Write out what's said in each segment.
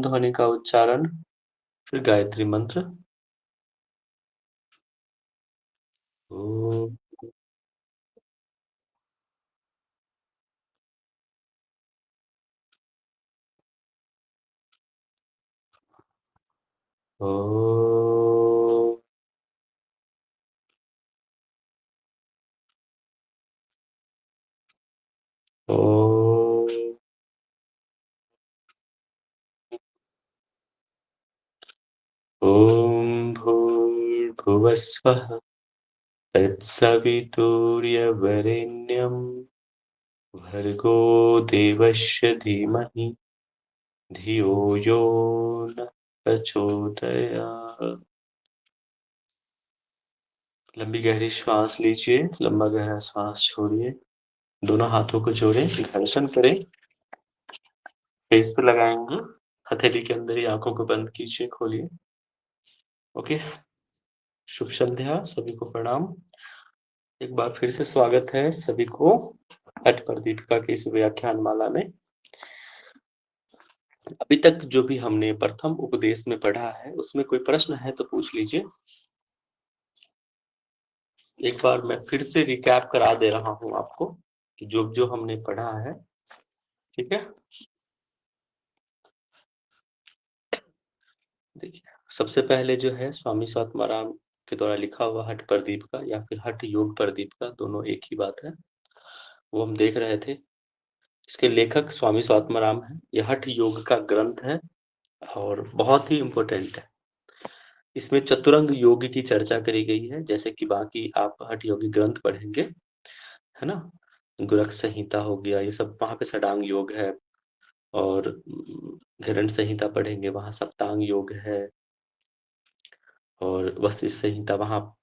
ध्वनि का उच्चारण, फिर गायत्री मंत्र। ओम ओम ओम ॐ भूर्भुवस्वः तत्सवितुर्यवरेण्यं भर्गो देवस्य धीमहि धियो यो न प्रचोदयात्। लंबी गहरी श्वास लीजिए, लंबा गहरा श्वास छोड़िए। दोनों हाथों को जोड़ें, घर्षण करें, फेस पे लगाएंगे। हथेली के अंदर ही आंखों को बंद कीजिए, खोलिए। ओके, शुभ संध्या, सभी को प्रणाम। एक बार फिर से स्वागत है सभी को हठ पर दीपिका की इस व्याख्यान माला में। अभी तक जो भी हमने प्रथम उपदेश में पढ़ा है उसमें कोई प्रश्न है तो पूछ लीजिए। एक बार मैं फिर से रिकैप करा दे रहा हूं आपको कि जो जो हमने पढ़ा है, ठीक है। देखिए, सबसे पहले जो है स्वामी स्वात्माराम के द्वारा लिखा हुआ हठ प्रदीप का या फिर हठ योग प्रदीप का, दोनों एक ही बात है, वो हम देख रहे थे। इसके लेखक स्वामी स्वात्माराम है। यह हठ योग का ग्रंथ है और बहुत ही इम्पोर्टेंट है। इसमें चतुरंग योग की चर्चा करी गई है, जैसे कि बाकी आप हठ योगी ग्रंथ पढ़ेंगे, है ना। गुरक संहिता हो गया, ये सब वहाँ पे षडांग योग है। और घृण संहिता पढ़ेंगे, वहाँ सप्तांग योग है। और वशिष्ठ संहिता वहाँ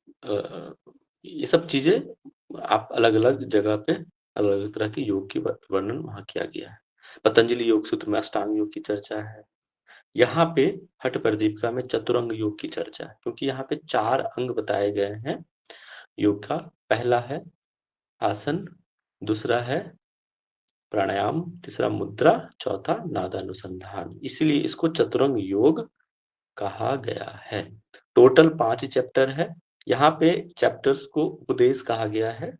ये सब चीजें आप अलग अलग जगह पे अलग अलग तरह के योग की वर्णन वहाँ किया गया है। पतंजलि योग सूत्र में अष्टांग योग की चर्चा है। यहाँ पे हठ प्रदीपिका में चतुरंग योग की चर्चा है, क्योंकि यहाँ पे 4 अंग बताए गए हैं योग का। पहला है आसन, दूसरा है प्राणायाम, तीसरा मुद्रा, चौथा नादानुसंधान। इसीलिए इसको चतुरंग योग कहा गया है। टोटल 5 चैप्टर है। यहाँ पे चैप्टर्स को उपदेश कहा गया है,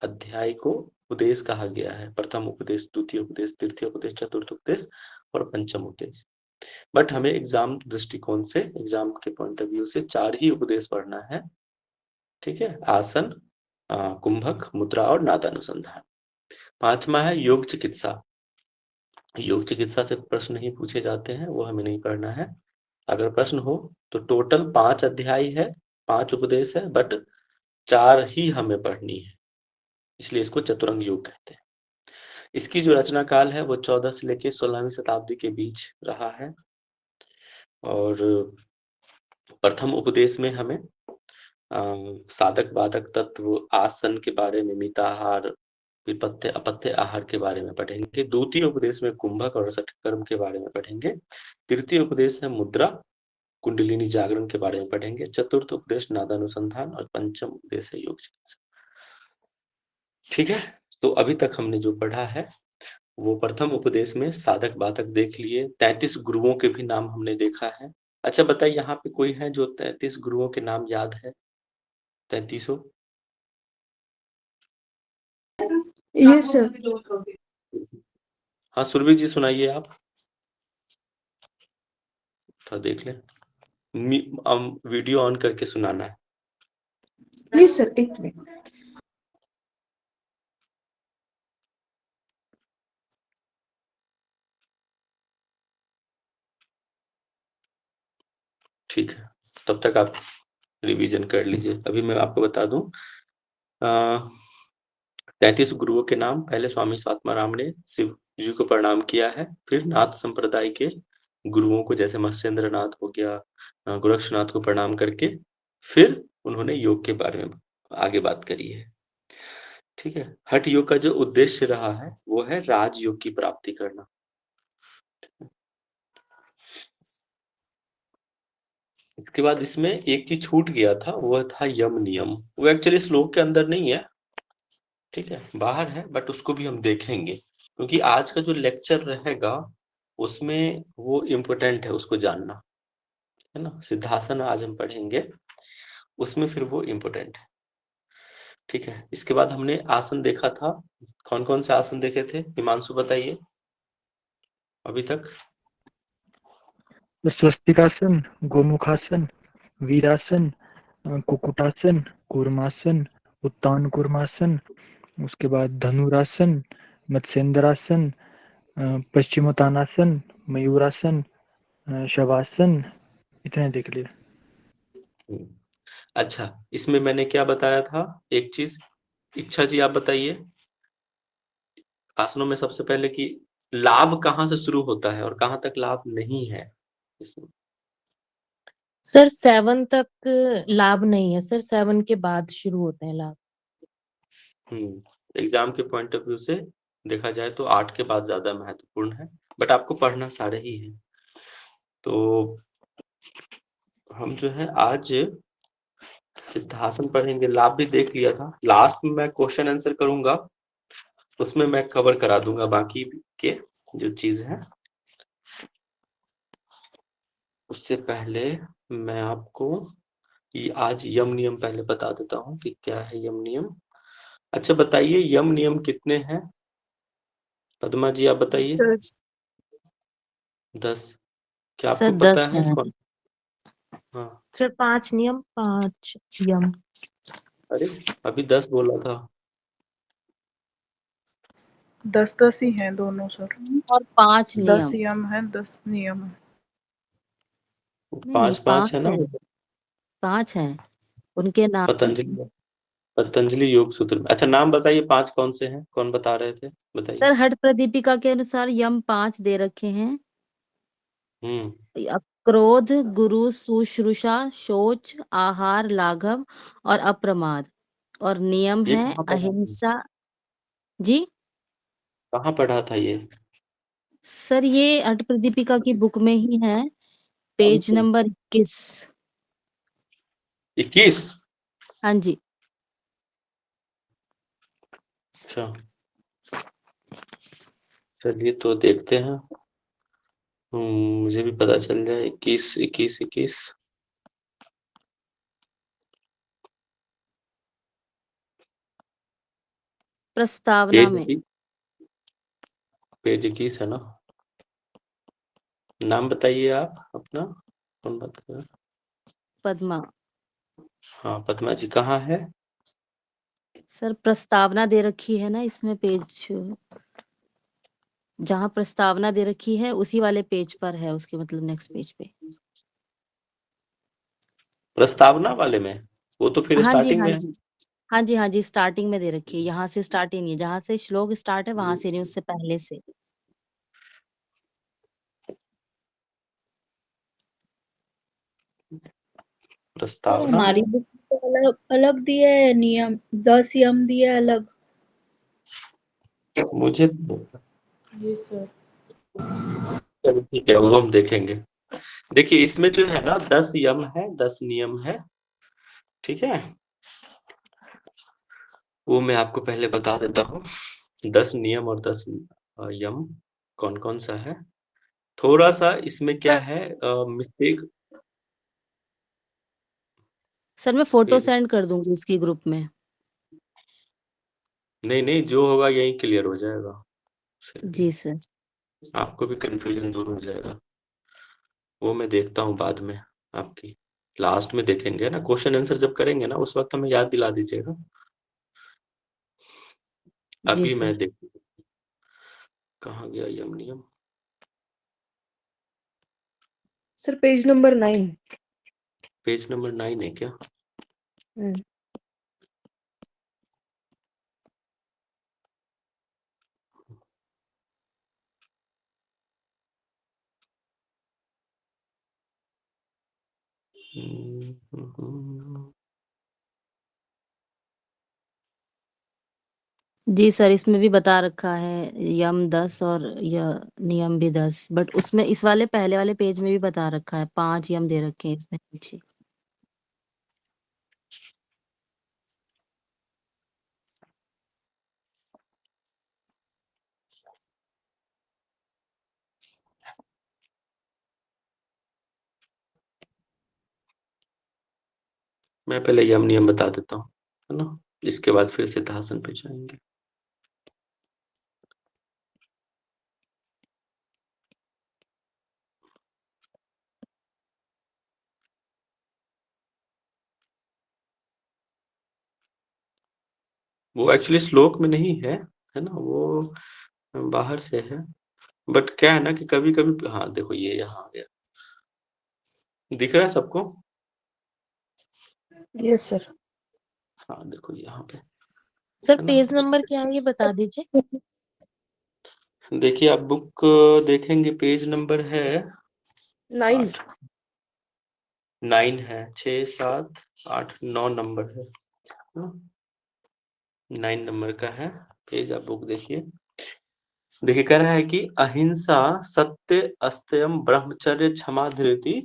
अध्याय को उपदेश कहा गया है। प्रथम उपदेश, द्वितीय उपदेश, तृतीय उपदेश, चतुर्थ उपदेश और पंचम उपदेश। बट हमें एग्जाम दृष्टिकोण से, एग्जाम के पॉइंट ऑफ व्यू से 4 ही उपदेश पढ़ना है, ठीक है। आसन, कुंभक, मुद्रा और नादानुसंधान। 5वां है योग चिकित्सा। योग चिकित्सा से प्रश्न ही पूछे जाते हैं, वो हमें नहीं पढ़ना है। अगर प्रश्न हो तो टोटल 5 अध्याय है, 5 उपदेश है, बट 4 ही हमें पढ़नी है, इसलिए इसको चतुरंग योग कहते हैं। इसकी जो रचना काल है वो 14 से लेके 16वीं शताब्दी के बीच रहा है। और प्रथम उपदेश में हमें साधक बाधक तत्व, आसन के बारे में, मिताहार, विपत्य अपत्य आहार के बारे में पढ़ेंगे। द्वितीय उपदेश में कुंभक और षटकर्म के बारे में पढ़ेंगे। तृतीय उपदेश है मुद्रा, कुंडलिनी जागरण के बारे में पढ़ेंगे। चतुर्थ उपदेश नादानुसंधान और पंचम उपदेश है योग चिकित्सा। ठीक है, तो अभी तक हमने जो पढ़ा है वो प्रथम उपदेश में साधक बाधक देख लिए। 33 गुरुओं के भी नाम हमने देखा है। अच्छा बताइए, यहाँ पे कोई है जो 33 गुरुओं के नाम याद है? 33। Yes sir. हाँ सुरभि जी, सुनाइए आप, थोड़ा देख लें। वीडियो ऑन करके सुनाना है। प्लीज सर, एक मिनट। ठीक है, तब तक आप रिवीजन कर लीजिए। अभी मैं आपको बता दूं, 33 गुरुओं के नाम। पहले स्वामी स्वात्माराम ने शिव जी को प्रणाम किया है, फिर नाथ संप्रदाय के गुरुओं को, जैसे मत्स्येंद्र नाथ हो गया, गोरक्षनाथ को प्रणाम करके फिर उन्होंने योग के बारे में आगे बात करी है। ठीक है, हठ योग का जो उद्देश्य रहा है वो है राजयोग की प्राप्ति करना। इसके बाद इसमें एक चीज छूट गया था, वो था यम नियम। वो एक्चुअली श्लोक के अंदर नहीं है, ठीक है, बाहर है, बट उसको भी हम देखेंगे, क्योंकि आज का जो लेक्चर रहेगा उसमें वो इम्पोर्टेंट है उसको जानना, है ना। सिद्धासन आज हम पढ़ेंगे, उसमें फिर वो इम्पोर्टेंट है। ठीक है, इसके बाद हमने आसन देखा था। कौन कौन से आसन देखे थे, हिमांशु बताइए अभी तक। स्वस्तिकासन, गोमुखासन, वीरासन, कुकुटासन, कूर्मासन, उत्तान कूर्मासन, उसके बाद धनुरासन, मत्स्येंद्रासन, पश्चिमोत्तानासन, मयूरासन, शवासन, इतने देख लिए। अच्छा, इसमें मैंने क्या बताया था, एक चीज, इच्छा जी आप बताइए, आसनों में सबसे पहले कि लाभ कहाँ से शुरू होता है और कहाँ तक लाभ नहीं है इसमें। सर 7 तक लाभ नहीं है सर, 7 के बाद शुरू होते हैं लाभ। एग्जाम के पॉइंट ऑफ व्यू से देखा जाए तो 8 के बाद ज्यादा महत्वपूर्ण है, बट आपको पढ़ना सारे ही है। तो हम जो है आज सिद्धासन पढ़ेंगे, लाभ भी देख लिया था, लास्ट में मैं क्वेश्चन आंसर करूंगा, उसमें मैं कवर करा दूंगा बाकी के जो चीज है। उससे पहले मैं आपको ये आज यम नियम पहले बता देता हूँ कि क्या है यम नियम। अच्छा बताइए, यम नियम कितने हैं, पद्मा जी आप बताइए। 10। क्या सर आपको पता 10 है है कौन? हाँ, सर, 5 नियम 5 यम। अरे अभी 10 बोला था। 10-10 ही हैं दोनों सर। और 5 10 नियम। यम है, 10 नियम है। नहीं नहीं, 5 है 5 ना है, वो। 5 है उनके नाम। पतंजलि पतंजलि योग सूत्र में। अच्छा नाम बताइए 5 कौन से हैं, कौन बता रहे थे, बताइए। सर हठ प्रदीपिका के अनुसार यम 5 दे रखे हैं। हम्म क्रोध, गुरु, शुश्रूषा, शौच, आहार, लाघव और अप्रमाद। और नियम ये है कहाँ पढ़ा था, अहिंसा। जी कहाँ पढ़ा था ये? सर, ये हठ प्रदीपिका की बुक में ही है, पेज नंबर 21। 21। हाँ जी। अच्छा चलिए तो देखते हैं। मुझे भी पता चल जाए। 21 21 21। प्रस्तावना पेज में। पेज 21 है ना। नाम बताइए आप अपना, कौन बात कर रहा है? पद्मा। हाँ पद्मा जी कहाँ है? सर प्रस्तावना दे रखी है ना इसमें, पेज जहाँ प्रस्तावना दे रखी है उसी वाले पेज पर है, उसके मतलब नेक्स्ट पेज पे। प्रस्तावना वाले में, वो तो फिर हाँ जी स्टार्टिंग हाँ में है। जी। हाँ जी हाँ जी, स्टार्टिंग में दे रखी है, यहाँ से स्टार्ट ही नहीं है, जहाँ से श्लोक स्टार्ट है वहां से नहीं, उससे पहले से। सर प्रस्तावना हमारी बुक में तो अलग अलग दिया है नियम, 10 यम दिया है अलग। मुझे जी सर। चलो ठीक है, वो हम देखेंगे। देखिए इसमें जो है ना 10 यम है, 10 नियम है, ठीक है। वो मैं आपको पहले बता देता हूँ, 10 नियम और 10 यम कौन कौन सा है। थोड़ा सा इसमें क्या है मिस्टेक। सर मैं फोटो सेंड कर दूंगी इसकी ग्रुप में। नहीं नहीं, जो होगा यही क्लियर हो जाएगा, जी सर। आपको भी कंफ्यूजन दूर हो जाएगा। वो मैं देखता हूँ बाद में, आपकी लास्ट में देखेंगे ना, क्वेश्चन आंसर जब करेंगे ना उस वक्त हमें याद दिला दीजिएगा। जी अभी मैं सर। देख, कहाँ गया यम नियम। Sir page number 9। Page number 9 है क्या? जी सर, इसमें भी बता रखा है यम 10 और यह नियम भी 10, बट उसमें इस वाले पहले वाले पेज में भी बता रखा है, 5 यम दे रखे हैं इसमें पीछे। मैं पहले यम नियम बता देता हूँ, है ना, इसके बाद फिर सिद्धासन पे जाएंगे। वो एक्चुअली श्लोक में नहीं है, है ना, वो बाहर से है, बट क्या है ना कि कभी कभी, हाँ देखो ये यहाँ आ गया, दिख रहा है सबको? Yes sir. हाँ देखो यहाँ पे, सर है ना, पेज नंबर क्या है ये बता दीजिए। देखिए आप बुक देखेंगे, पेज नंबर है 9। 9 है, 6, 7, 8, 9 नंबर है, 9 नंबर का है पेज, आप बुक देखिए। देखिए कह रहा है कि अहिंसा, सत्य, अस्तेयम, ब्रह्मचर्य, क्षमा, धृति,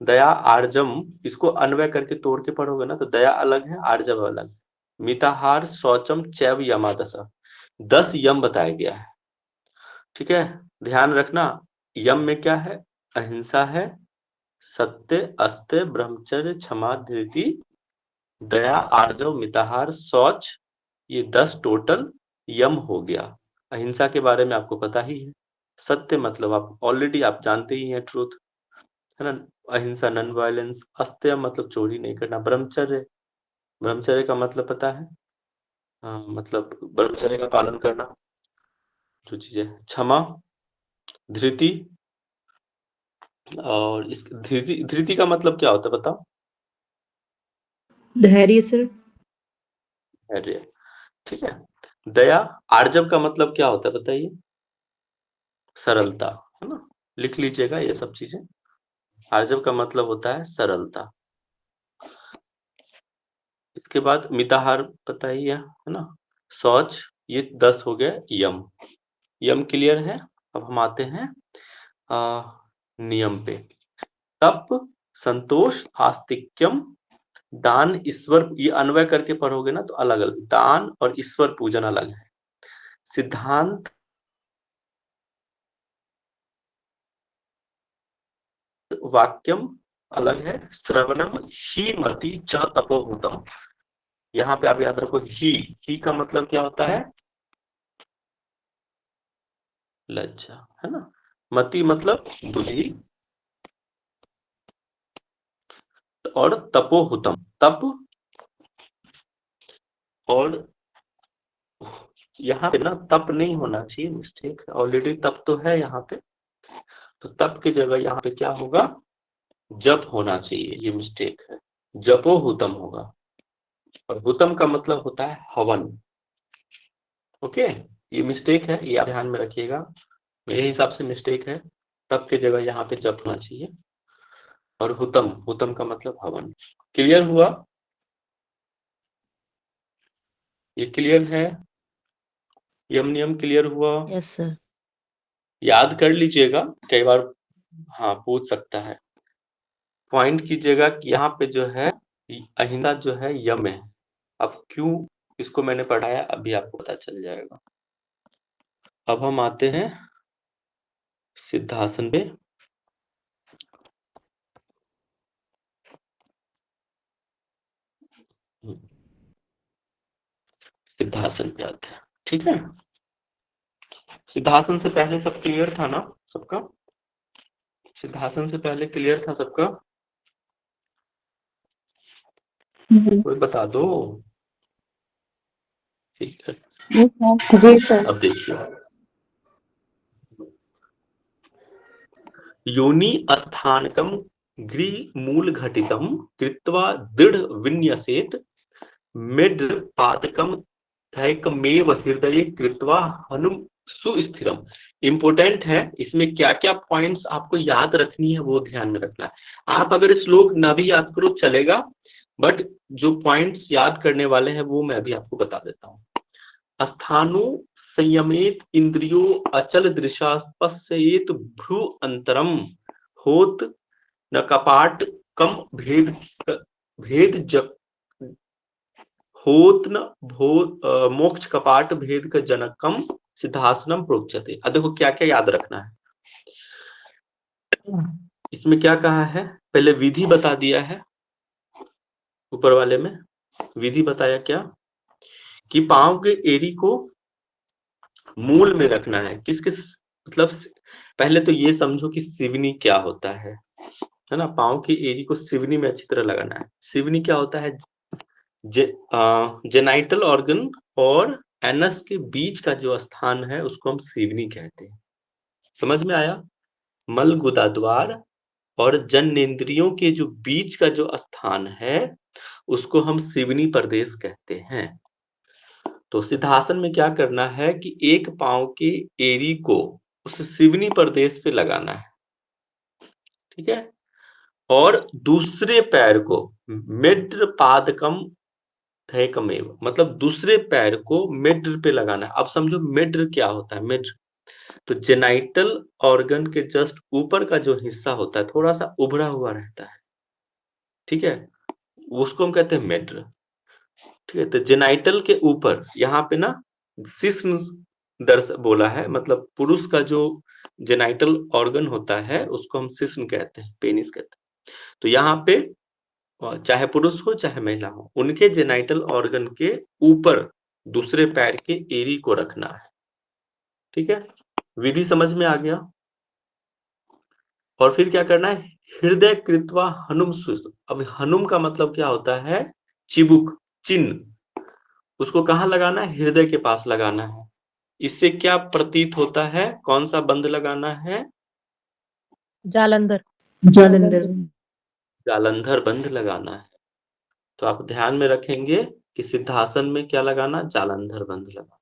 दया, आर्जम, इसको अन्वय करके तोड़ के पढ़ोगे ना तो दया अलग है, आर्जव अलग है। मिताहार, शौचम, चैव, यमादस, 10 यम बताया गया है, ठीक है। ध्यान रखना, यम में क्या है, अहिंसा है, सत्य, अस्त्य, ब्रह्मचर्य, क्षमा, धृति, दया, आर्जव, मिताहार, शौच, ये 10 टोटल यम हो गया। अहिंसा के बारे में आपको पता ही है, सत्य मतलब आप ऑलरेडी आप जानते ही हैं, ट्रूथ, है ना, अहिंसा नॉन वायलेंस, अस्त्य मतलब चोरी नहीं करना, ब्रह्मचर्य, ब्रह्मचर्य का मतलब पता है, हाँ मतलब ब्रह्मचर्य का पालन करना जो चीजें, क्षमा, धृति, और इस धृति, धृति का मतलब क्या होता है बताओ? धैर्य सर। धैर्य, ठीक है। दया, आर्जव का मतलब क्या होता है बताइए? सरलता, है ना, लिख लीजिएगा ये सब चीजें। आर्जव का मतलब होता है सरलता। इसके बाद मिताहार पता ही है ना, शौच, ये 10 हो गए यम। यम क्लियर है। अब हम आते हैं नियम पे। तप, संतोष, आस्तिक्यम, दान, ईश्वर, ये अन्वय करके पढ़ोगे ना तो अलग अलग, दान और ईश्वर पूजन अलग है। सिद्धांत, वाक्यम अलग है। श्रवणम, ही मति च तपोभूतम, यहाँ पे आप याद रखो, ही का मतलब क्या होता है? लज्जा, है ना। मति मतलब बुद्धि, और तपोहुतम, तप, और यहाँ पे ना तप नहीं होना चाहिए, मिस्टेक है, ऑलरेडी तप तो है यहाँ पे, तो तप की जगह यहाँ पे क्या होगा, जप होना चाहिए, ये मिस्टेक है, जपो हुतम होगा, और हुतम का मतलब होता है हवन। ओके, ये मिस्टेक है, ये आप ध्यान में रखिएगा, मेरे हिसाब से मिस्टेक है, तप की जगह यहाँ पे जप होना चाहिए, और हुतम, हुतम का मतलब हवन। क्लियर हुआ? ये क्लियर है? यम नियम क्लियर हुआ? Yes sir. याद कर लीजिएगा, कई बार हाँ पूछ सकता है। पॉइंट कीजिएगा कि यहाँ पे जो है अहिंसा जो है यम है। अब क्यों इसको मैंने पढ़ाया अभी आपको पता चल जाएगा। अब हम आते हैं सिद्धासन पे। सिद्धासन पे आते हैं, ठीक है। सिद्धासन से पहले सब क्लियर था ना सबका? सिद्धासन से पहले क्लियर था सबका? कोई बता दो। ठीक है, जी सर। अब देखिए, योनि स्थानकम गृह मूल घटितम कृत्वा दृढ़ विन्यसेत मेड पादकम थैकमेव हृदय कृत्वा हनुम सुस्थिरम। इम्पोर्टेंट है, इसमें क्या क्या पॉइंट्स आपको याद रखनी है वो ध्यान में रखना है। आप अगर श्लोक ना भी याद करो चलेगा, बट जो पॉइंट्स याद करने वाले हैं वो मैं अभी आपको बता देता हूँ। स्थानु संयमेत इंद्रियो अचल दृशा पश्येत भ्रू अंतरम होत न कपाट कम भेद भेद जग होत न भो मोक्ष कपाट भेद का जनकम सिद्धासनम प्रोच्यते। अब देखो क्या क्या याद रखना है इसमें, क्या कहा है, पहले विधि बता दिया है, ऊपर वाले में विधि बताया क्या कि पांव के एड़ी को मूल में रखना है। किस किस मतलब पहले तो ये समझो कि सिवनी क्या होता है ना। पांव की एड़ी को सिवनी में अच्छी तरह लगाना है। सिवनी क्या होता है? जेनाइटल ऑर्गन और एनस के बीच का जो स्थान है उसको हम सिवनी कहते हैं। समझ में आया? मल गुदाद्वार और जननेंद्रियों के जो बीच का जो स्थान है उसको हम सिवनी प्रदेश कहते हैं। तो सिद्धासन में क्या करना है कि एक पांव के एड़ी को उस सिवनी प्रदेश पे लगाना है, ठीक है, और दूसरे पैर को मिड्र पादकम थैकमेव, मतलब दूसरे पैर को मिड्र पे लगाना है। अब समझो मिड्र क्या होता है। मिड्र तो जेनाइटल ऑर्गन के जस्ट ऊपर का जो हिस्सा होता है थोड़ा सा उभरा हुआ रहता है, ठीक है, उसको हम कहते हैं मिड्र। ठीक है, तो जेनाइटल के ऊपर यहाँ पे ना शिश्न दर्श बोला है, मतलब पुरुष का जो जेनाइटल ऑर्गन होता है उसको हम शिश्न कहते हैं, पेनिस कहते हैं। तो यहाँ पे चाहे पुरुष हो चाहे महिला हो, उनके जेनाइटल ऑर्गन के ऊपर दूसरे पैर के एड़ी को रखना है। ठीक है, विधि समझ में आ गया। और फिर क्या करना है? हृदय कृत्वा हनुम सुस्त। अब हनुम का मतलब क्या होता है? चिबुक, चिन्ह। उसको कहाँ लगाना है? हृदय के पास लगाना है। इससे क्या प्रतीत होता है? कौन सा बंध लगाना है? जालंधर। जालंधर बंध लगाना है। तो आप ध्यान में रखेंगे कि सिद्धासन में क्या लगाना? जालंधर बंध लगाना।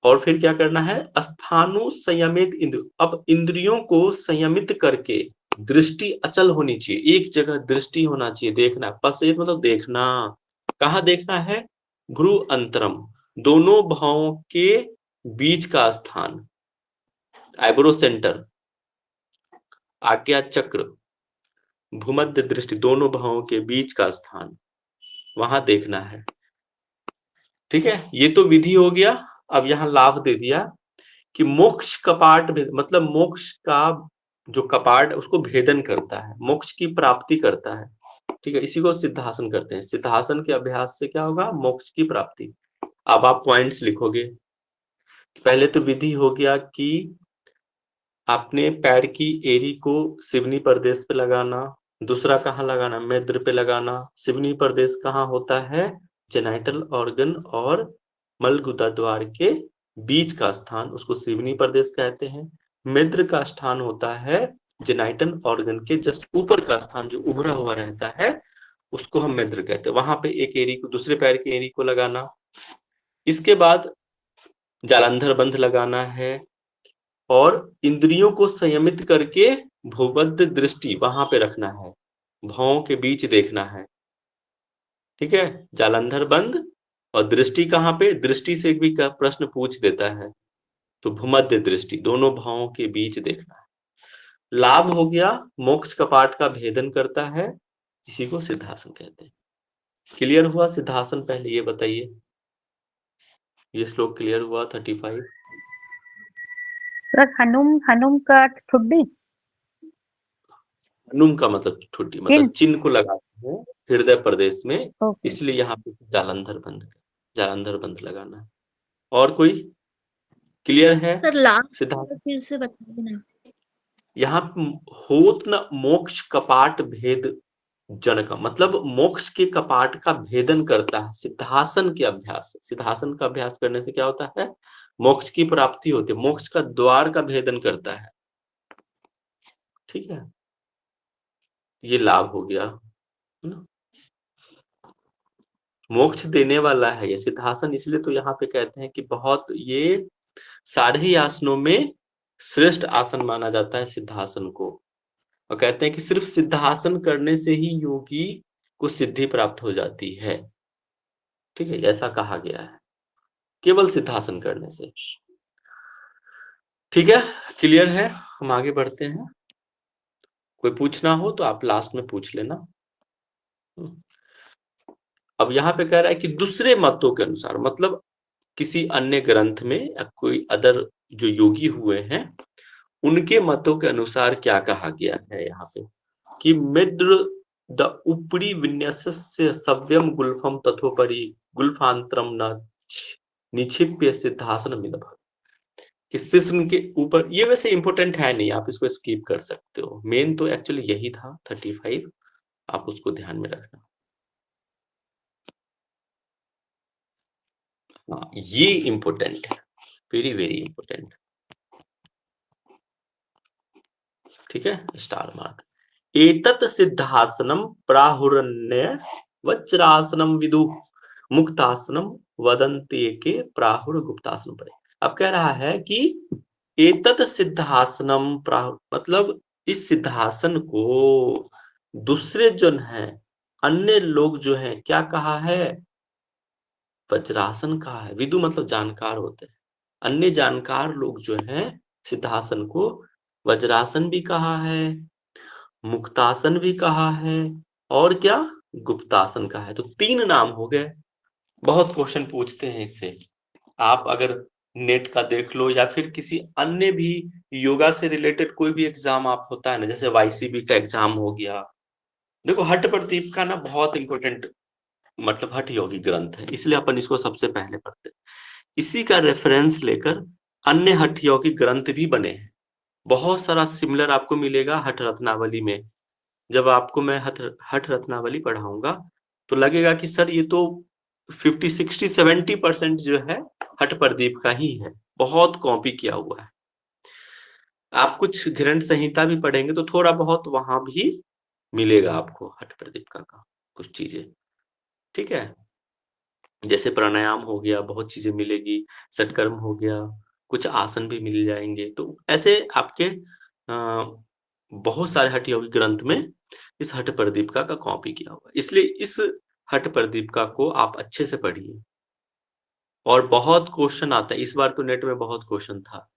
और फिर क्या करना है? स्थानु संयमित इंद्र। अब इंद्रियों को संयमित करके दृष्टि अचल होनी चाहिए, एक जगह दृष्टि होना चाहिए, देखना। पश्येत मतलब देखना। कहाँ देखना है? भ्रू अंतरम, दोनों भावों के बीच का स्थान, आइब्रो सेंटर, आज्ञा चक्र, भूमध्य दृष्टि, दोनों भावों के बीच का स्थान, वहां देखना है। ठीक है, ये तो विधि हो गया। अब यहाँ लाभ दे दिया कि मोक्ष कपाट मतलब मोक्ष का जो कपाट है उसको भेदन करता है, मोक्ष की प्राप्ति करता है। ठीक है, इसी को सिद्धासन करते हैं। सिद्धासन के अभ्यास से क्या होगा? मोक्ष की प्राप्ति। अब आप पॉइंट्स लिखोगे। पहले तो विधि हो गया कि आपने पैर की एड़ी को सिवनी प्रदेश पे लगाना। दूसरा कहाँ लगाना? मेद्र पे लगाना। सिवनी प्रदेश कहाँ होता है? जेनाइटल ऑर्गन और मलगुदा द्वार के बीच का स्थान, उसको सिवनी प्रदेश कहते हैं। मेद्र का स्थान होता है जेनाइटल ऑर्गन के जस्ट ऊपर का स्थान, जो उभरा हुआ रहता है, उसको हम मेद्र कहते हैं। वहां पे एक एड़ी को, दूसरे पैर की एड़ी को लगाना। इसके बाद जालंधर बंध लगाना है और इंद्रियों को संयमित करके भूमध्य दृष्टि वहां पे रखना है, भावों के बीच देखना है। ठीक है, जालंधर बंध और दृष्टि कहाँ पे? दृष्टि से भी प्रश्न पूछ देता है, तो भूमध्य दृष्टि, दोनों भावों के बीच देखना है। लाभ हो गया, मोक्ष कपाट का भेदन करता है, इसी को सिद्धासन कहते हैं। क्लियर हुआ सिद्धासन? पहले ये बताइए, ये श्लोक क्लियर हुआ 35? सर हनुम का ठुड्डी, हनुम का मतलब ठुड्डी, मतलब चिन्ह को लगाते हैं हृदय प्रदेश में, इसलिए यहाँ पे जालंधर बंध लगाना है। और कोई क्लियर है? सर लास्ट सिद्धांत फिर से बता देना। यहाँ होत न मोक्ष कपाट भेद जनक, मतलब मोक्ष के कपाट का भेदन करता है सिद्धासन के अभ्यास। सिद्धासन का अभ्यास करने से क्या होता है? मोक्ष की प्राप्ति होती है, मोक्ष का द्वार का भेदन करता है। ठीक है, ये लाभ हो गया ना, मोक्ष देने वाला है ये सिद्धासन। इसलिए तो यहाँ पे कहते हैं कि बहुत ये सारे ही आसनों में श्रेष्ठ आसन माना जाता है सिद्धासन को। और कहते हैं कि सिर्फ सिद्धासन करने से ही योगी को सिद्धि प्राप्त हो जाती है। ठीक है, ऐसा कहा गया है, केवल सिद्धासन करने से। ठीक है, क्लियर है? हम आगे बढ़ते हैं। कोई पूछना हो तो आप लास्ट में पूछ लेना। अब यहाँ पे कह रहा है कि दूसरे मतों के अनुसार, मतलब किसी अन्य ग्रंथ में या कोई अदर जो योगी हुए हैं उनके मतों के अनुसार क्या कहा गया है यहाँ पे कि मिड्र द उपरी विन्यासस्य सव्यम गुल्फम तथोपरि गुल्फांतरम न निक्षिप्य सिद्धासन मिलभत। कि शिश्न के ऊपर, ये वैसे इंपॉर्टेंट है नहीं, आप इसको स्किप कर सकते हो, मेन तो एक्चुअली यही था 35, आप उसको ध्यान में रखना। हाँ, ये इंपॉर्टेंट है, वेरी वेरी इंपॉर्टेंट। ठीक है, स्टार मार्क। एतत् सिद्धासनम प्राहुरन्य वज्रासनम विदु मुक्तासनम वदन्ते के प्राहुर गुप्तासनम परे। अब कह रहा है कि एतत् सिद्धासनम मतलब इस सिद्धासन को दूसरे जन है, अन्य लोग जो है क्या कहा है, वज्रासन कहा है। विदु मतलब जानकार होते हैं, अन्य जानकार लोग जो है सिद्धासन को वज्रासन भी कहा है, मुक्तासन भी कहा है, और क्या गुप्तासन कहा है। तो 3 नाम हो गए। बहुत क्वेश्चन पूछते हैं इससे, आप अगर नेट का देख लो या फिर किसी अन्य भी योगा से रिलेटेड कोई भी एग्जाम आप होता है ना, जैसे वाईसीबी का एग्जाम हो गया। देखो हठ प्रदीप का ना बहुत इंपॉर्टेंट, मतलब हठ योगी ग्रंथ है, इसलिए अपन इसको सबसे पहले पढ़ते हैं। इसी का रेफरेंस लेकर अन्य हठ योगी ग्रंथ भी बने हैं। बहुत सारा सिमिलर आपको मिलेगा हठ रत्नावली में। जब आपको मैं हठ रत्नावली पढ़ाऊंगा तो लगेगा कि सर ये तो 50, 60, 70% जो है हठ प्रदीप का ही है, बहुत कॉपी किया हुआ है। आप कुछ ग्रंथ संहिता भी पढ़ेंगे तो थोड़ा बहुत वहां भी मिलेगा आपको हठ प्रदीप का कुछ चीजें। ठीक है, जैसे प्राणायाम हो गया, बहुत चीजें मिलेगी, सटकर्म हो गया, कुछ आसन भी मिल जाएंगे। तो ऐसे आपके बहुत सारे हठ योगी ग्रंथ में इस हठ प्रदीपिका का कॉपी किया हुआ है, इसलिए इस हठ प्रदीपिका को आप अच्छे से पढ़िए। और बहुत क्वेश्चन आता है, इस बार तो नेट में बहुत क्वेश्चन था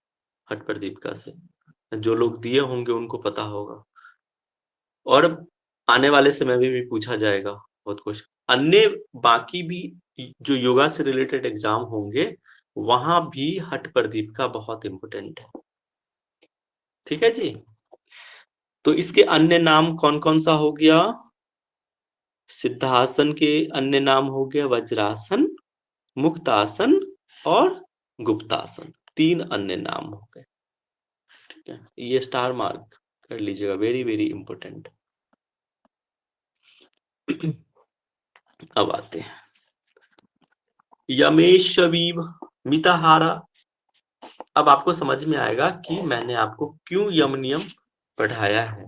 हठ प्रदीपिका से, जो लोग दिए होंगे उनको पता होगा, और आने वाले समय में भी पूछा जाएगा बहुत क्वेश्चन। अन्य बाकी भी जो योगा से रिलेटेड एग्जाम होंगे वहां भी हठ प्रदीपिका बहुत इंपॉर्टेंट है। ठीक है जी। तो इसके अन्य नाम कौन कौन सा हो गया, सिद्धासन के अन्य नाम हो गया वज्रासन, मुक्तासन और गुप्तासन, 3 अन्य नाम हो गए। ठीक है, ये स्टार मार्क कर लीजिएगा, वेरी वेरी इंपॉर्टेंट। अब आते हैं यमेशवीव मिताहारा। अब आपको समझ में आएगा कि मैंने आपको क्यों यम नियम पढ़ाया है।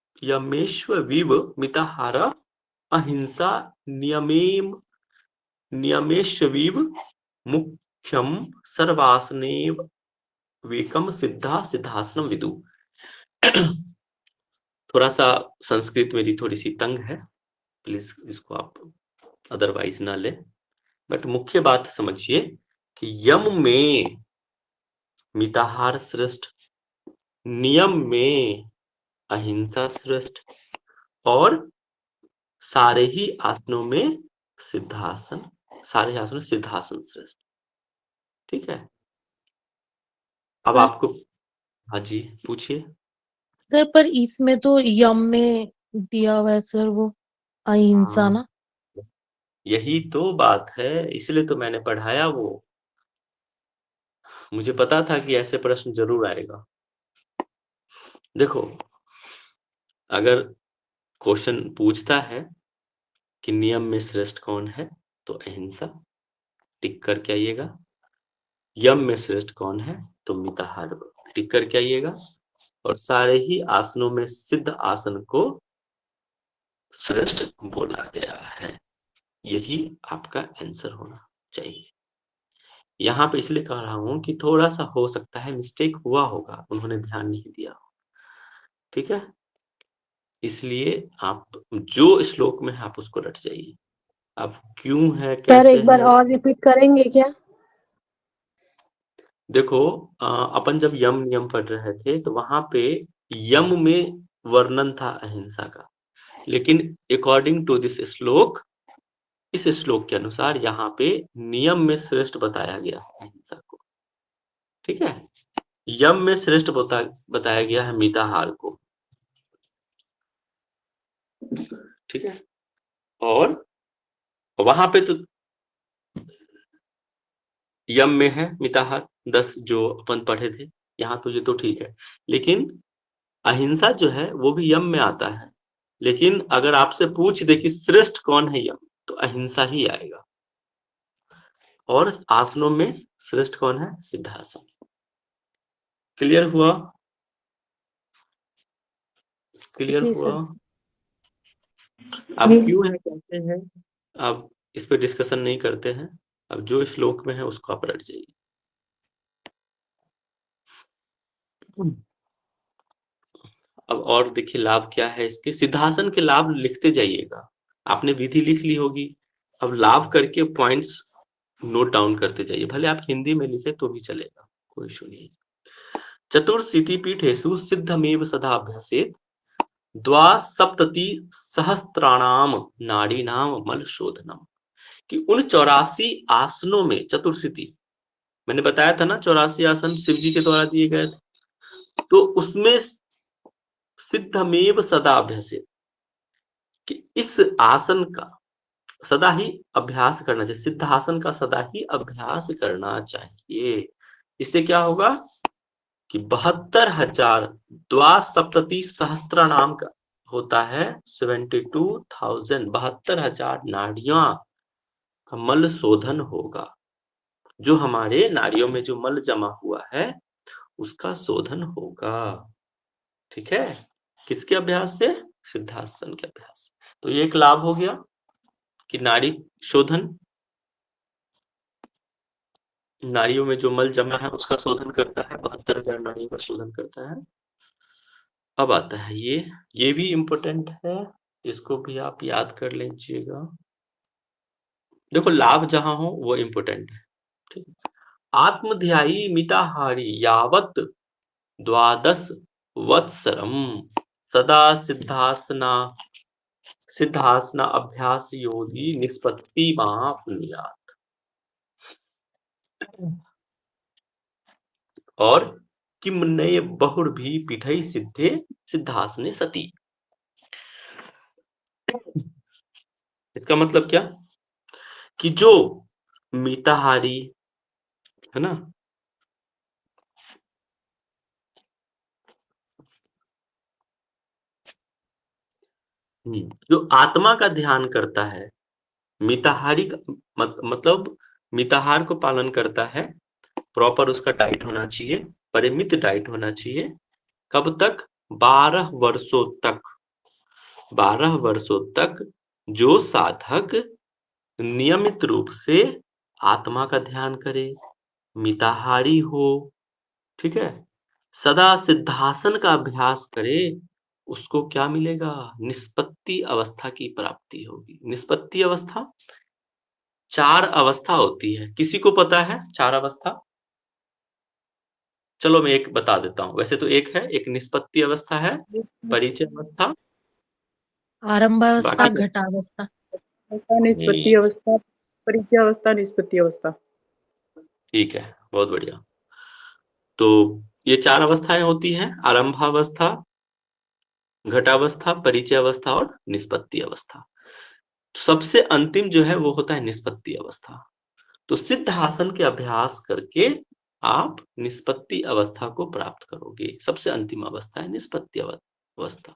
यमेश्वीव मिताहारा अहिंसा नियमेशवीव मुख्यम सर्वासनेव वेकम सिद्धा सिद्धासनम विदु। थोड़ा सा संस्कृत मेरी थोड़ी सी तंग है, प्लीज इसको आप अदरवाइज ना ले, बट मुख्य बात समझिए कि यम में मिताहार श्रेष्ठ, नियम में अहिंसा श्रेष्ठ, और सारे ही आसनों में सिद्धासन, सारे आसनों में सिद्धासन श्रेष्ठ। ठीक है, अब सर आपको, हाँ जी पूछिए। सर पर इसमें तो यम में दिया हुआ है सर वो अहिंसा हाँ, ना। यही तो बात है, इसलिए तो मैंने पढ़ाया वो, मुझे पता था कि ऐसे प्रश्न जरूर आएगा। देखो अगर क्वेश्चन पूछता है कि नियम में श्रेष्ठ कौन है तो अहिंसा, टिक करके आइएगा। यम में श्रेष्ठ कौन है तो मिताहार, टिक करके आइएगा। और सारे ही आसनों में सिद्ध आसन को श्रेष्ठ बोला गया है, यही आपका आंसर होना चाहिए। यहाँ पे इसलिए कह रहा हूं कि थोड़ा सा हो सकता है मिस्टेक हुआ होगा, उन्होंने ध्यान नहीं दिया। ठीक है, इसलिए आप जो श्लोक में है आप उसको रट जाइए। आप क्यों है, सर कैसे एक बार है। और रिपीट करेंगे क्या? देखो अपन जब यम नियम पढ़ रहे थे तो वहां पे यम में वर्णन था अहिंसा का, लेकिन अकॉर्डिंग टू दिस श्लोक, इस श्लोक के अनुसार यहाँ पे नियम में श्रेष्ठ बताया गया अहिंसा को। ठीक है, यम में श्रेष्ठ बताया गया है मिताहार को, ठीक है। और वहां पे तो यम में है मिताहार 10 जो अपन पढ़े थे, यहाँ तो ये तो ठीक है। लेकिन अहिंसा जो है वो भी यम में आता है, लेकिन अगर आपसे पूछ दे कि श्रेष्ठ कौन है यम, तो अहिंसा ही आएगा। और आसनों में श्रेष्ठ कौन है? सिद्धासन। क्लियर हुआ? क्लियर जी हुआ? सर। अब क्यों है कहते हैं, अब इस पे डिस्कशन नहीं करते हैं। अब जो श्लोक में है उसको आप रट जाइए। अब और देखिए लाभ क्या है इसके, सिद्धासन के लाभ लिखते जाइएगा। आपने विधि लिख ली होगी, अब लाभ करके पॉइंट्स नोट डाउन करते जाइए, भले आप हिंदी में लिखे तो भी चलेगा, कोई इशू नहीं। चतुर्सिति पीठेषु सिद्धमेव सदाभ्यसेत द्वासप्तति सहस्त्राणाम नाड़ीनाम मल शोधनम, कि उन 84 आसनों में चतुर्सिति, मैंने बताया था ना 84 आसन शिव जी के द्वारा दिए गए थे, तो उसमें सिद्धमेव सदाभ्यसेत, कि इस आसन का सदा ही अभ्यास करना चाहिए, सिद्धासन का सदा ही अभ्यास करना चाहिए। इससे क्या होगा कि 72,000 द्वासप्तति सहस्त्र नाम का होता है 72,000, 72,000 नाड़ियां का मल शोधन होगा। जो हमारे नाड़ियों में जो मल जमा हुआ है उसका शोधन होगा, ठीक है। किसके अभ्यास से? सिद्धासन के अभ्यास से। तो ये एक लाभ हो गया कि नाड़ी शोधन, नाड़ियों में जो मल जमा है उसका शोधन करता है, 72,000 नाड़ियों का शोधन करता है। अब आता है ये भी इम्पोर्टेंट है, इसको भी आप याद कर लीजिएगा। देखो लाभ जहां हो वो इम्पोर्टेंट है, ठीक। आत्मध्यायी मिताहारी यावत द्वादश वत्सरम सदा सिद्धासना अभ्यास योगी निष्पत्ति मापनुयात्। और किम नये बहुर भी पीठई सिद्धे सिद्धासने सती। इसका मतलब क्या कि जो मिताहारी है ना, जो आत्मा का ध्यान करता है, मिताहारी का मतलब मिताहार को पालन करता है, प्रॉपर उसका डाइट होना चाहिए, परिमित डाइट होना चाहिए। कब तक? 12 वर्षों तक। 12 वर्षों तक जो साधक नियमित रूप से आत्मा का ध्यान करे, मिताहारी हो, ठीक है, सदा सिद्धासन का अभ्यास करे, उसको क्या मिलेगा? निष्पत्ति अवस्था की प्राप्ति होगी। निष्पत्ति अवस्था 4 अवस्था होती है, किसी को पता है 4 अवस्था? चलो मैं एक बता देता हूं, वैसे तो एक है, एक निष्पत्ति अवस्था है, परिचय अवस्था, आरंभावस्था, बाकी घटावस्था। निष्पत्ति अवस्था, परिचय अवस्था, निष्पत्ति अवस्था। ठीक है, बहुत बढ़िया। तो ये 4 अवस्थाएं होती हैं, आरंभावस्था, घटावस्था, परिचय अवस्था और निष्पत्ति अवस्था। सबसे अंतिम जो है वो होता है निष्पत्ति अवस्था। तो सिद्धासन के अभ्यास करके आप निष्पत्ति अवस्था को प्राप्त करोगे। सबसे अंतिम अवस्था है निष्पत्ति अवस्था,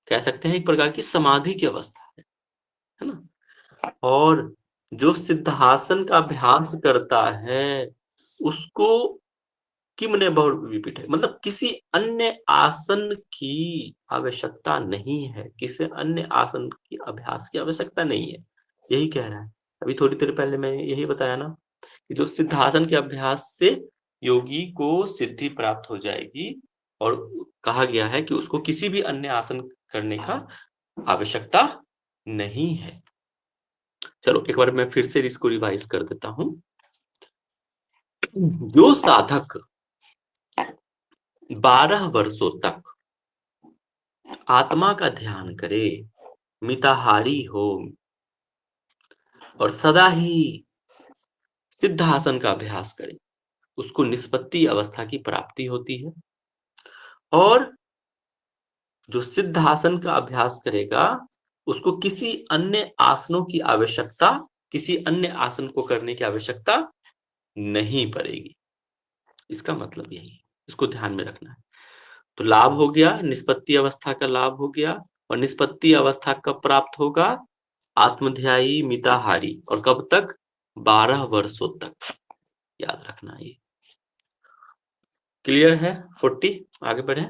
कह सकते हैं एक प्रकार की समाधि की अवस्था है ना। और जो सिद्धासन का अभ्यास करता है उसको किम ने बहुविपिठ है, मतलब किसी अन्य आसन की आवश्यकता नहीं है, किसी अन्य आसन की अभ्यास की आवश्यकता नहीं है, यही कह रहा है। अभी थोड़ी देर पहले मैंने यही बताया ना कि जो सिद्धासन के अभ्यास से योगी को सिद्धि प्राप्त हो जाएगी, और कहा गया है कि उसको किसी भी अन्य आसन करने का आवश्यकता नहीं है। चलो एक बार मैं फिर से इसको रिवाइज कर देता हूं। जो साधक 12 वर्षों तक आत्मा का ध्यान करे, मिताहारी हो और सदा ही सिद्धासन का अभ्यास करे, उसको निष्पत्ति अवस्था की प्राप्ति होती है। और जो सिद्ध आसन का अभ्यास करेगा उसको किसी अन्य आसनों की आवश्यकता, किसी अन्य आसन को करने की आवश्यकता नहीं पड़ेगी। इसका मतलब यही है, इसको ध्यान में रखना है। तो लाभ हो गया, निष्पत्ति अवस्था का लाभ हो गया। और निष्पत्ति अवस्था कब प्राप्त होगा? आत्मध्यायी मिताहारी। और कब तक? 12 वर्षों तक। याद रखना ये। क्लियर है? 40 आगे बढ़े।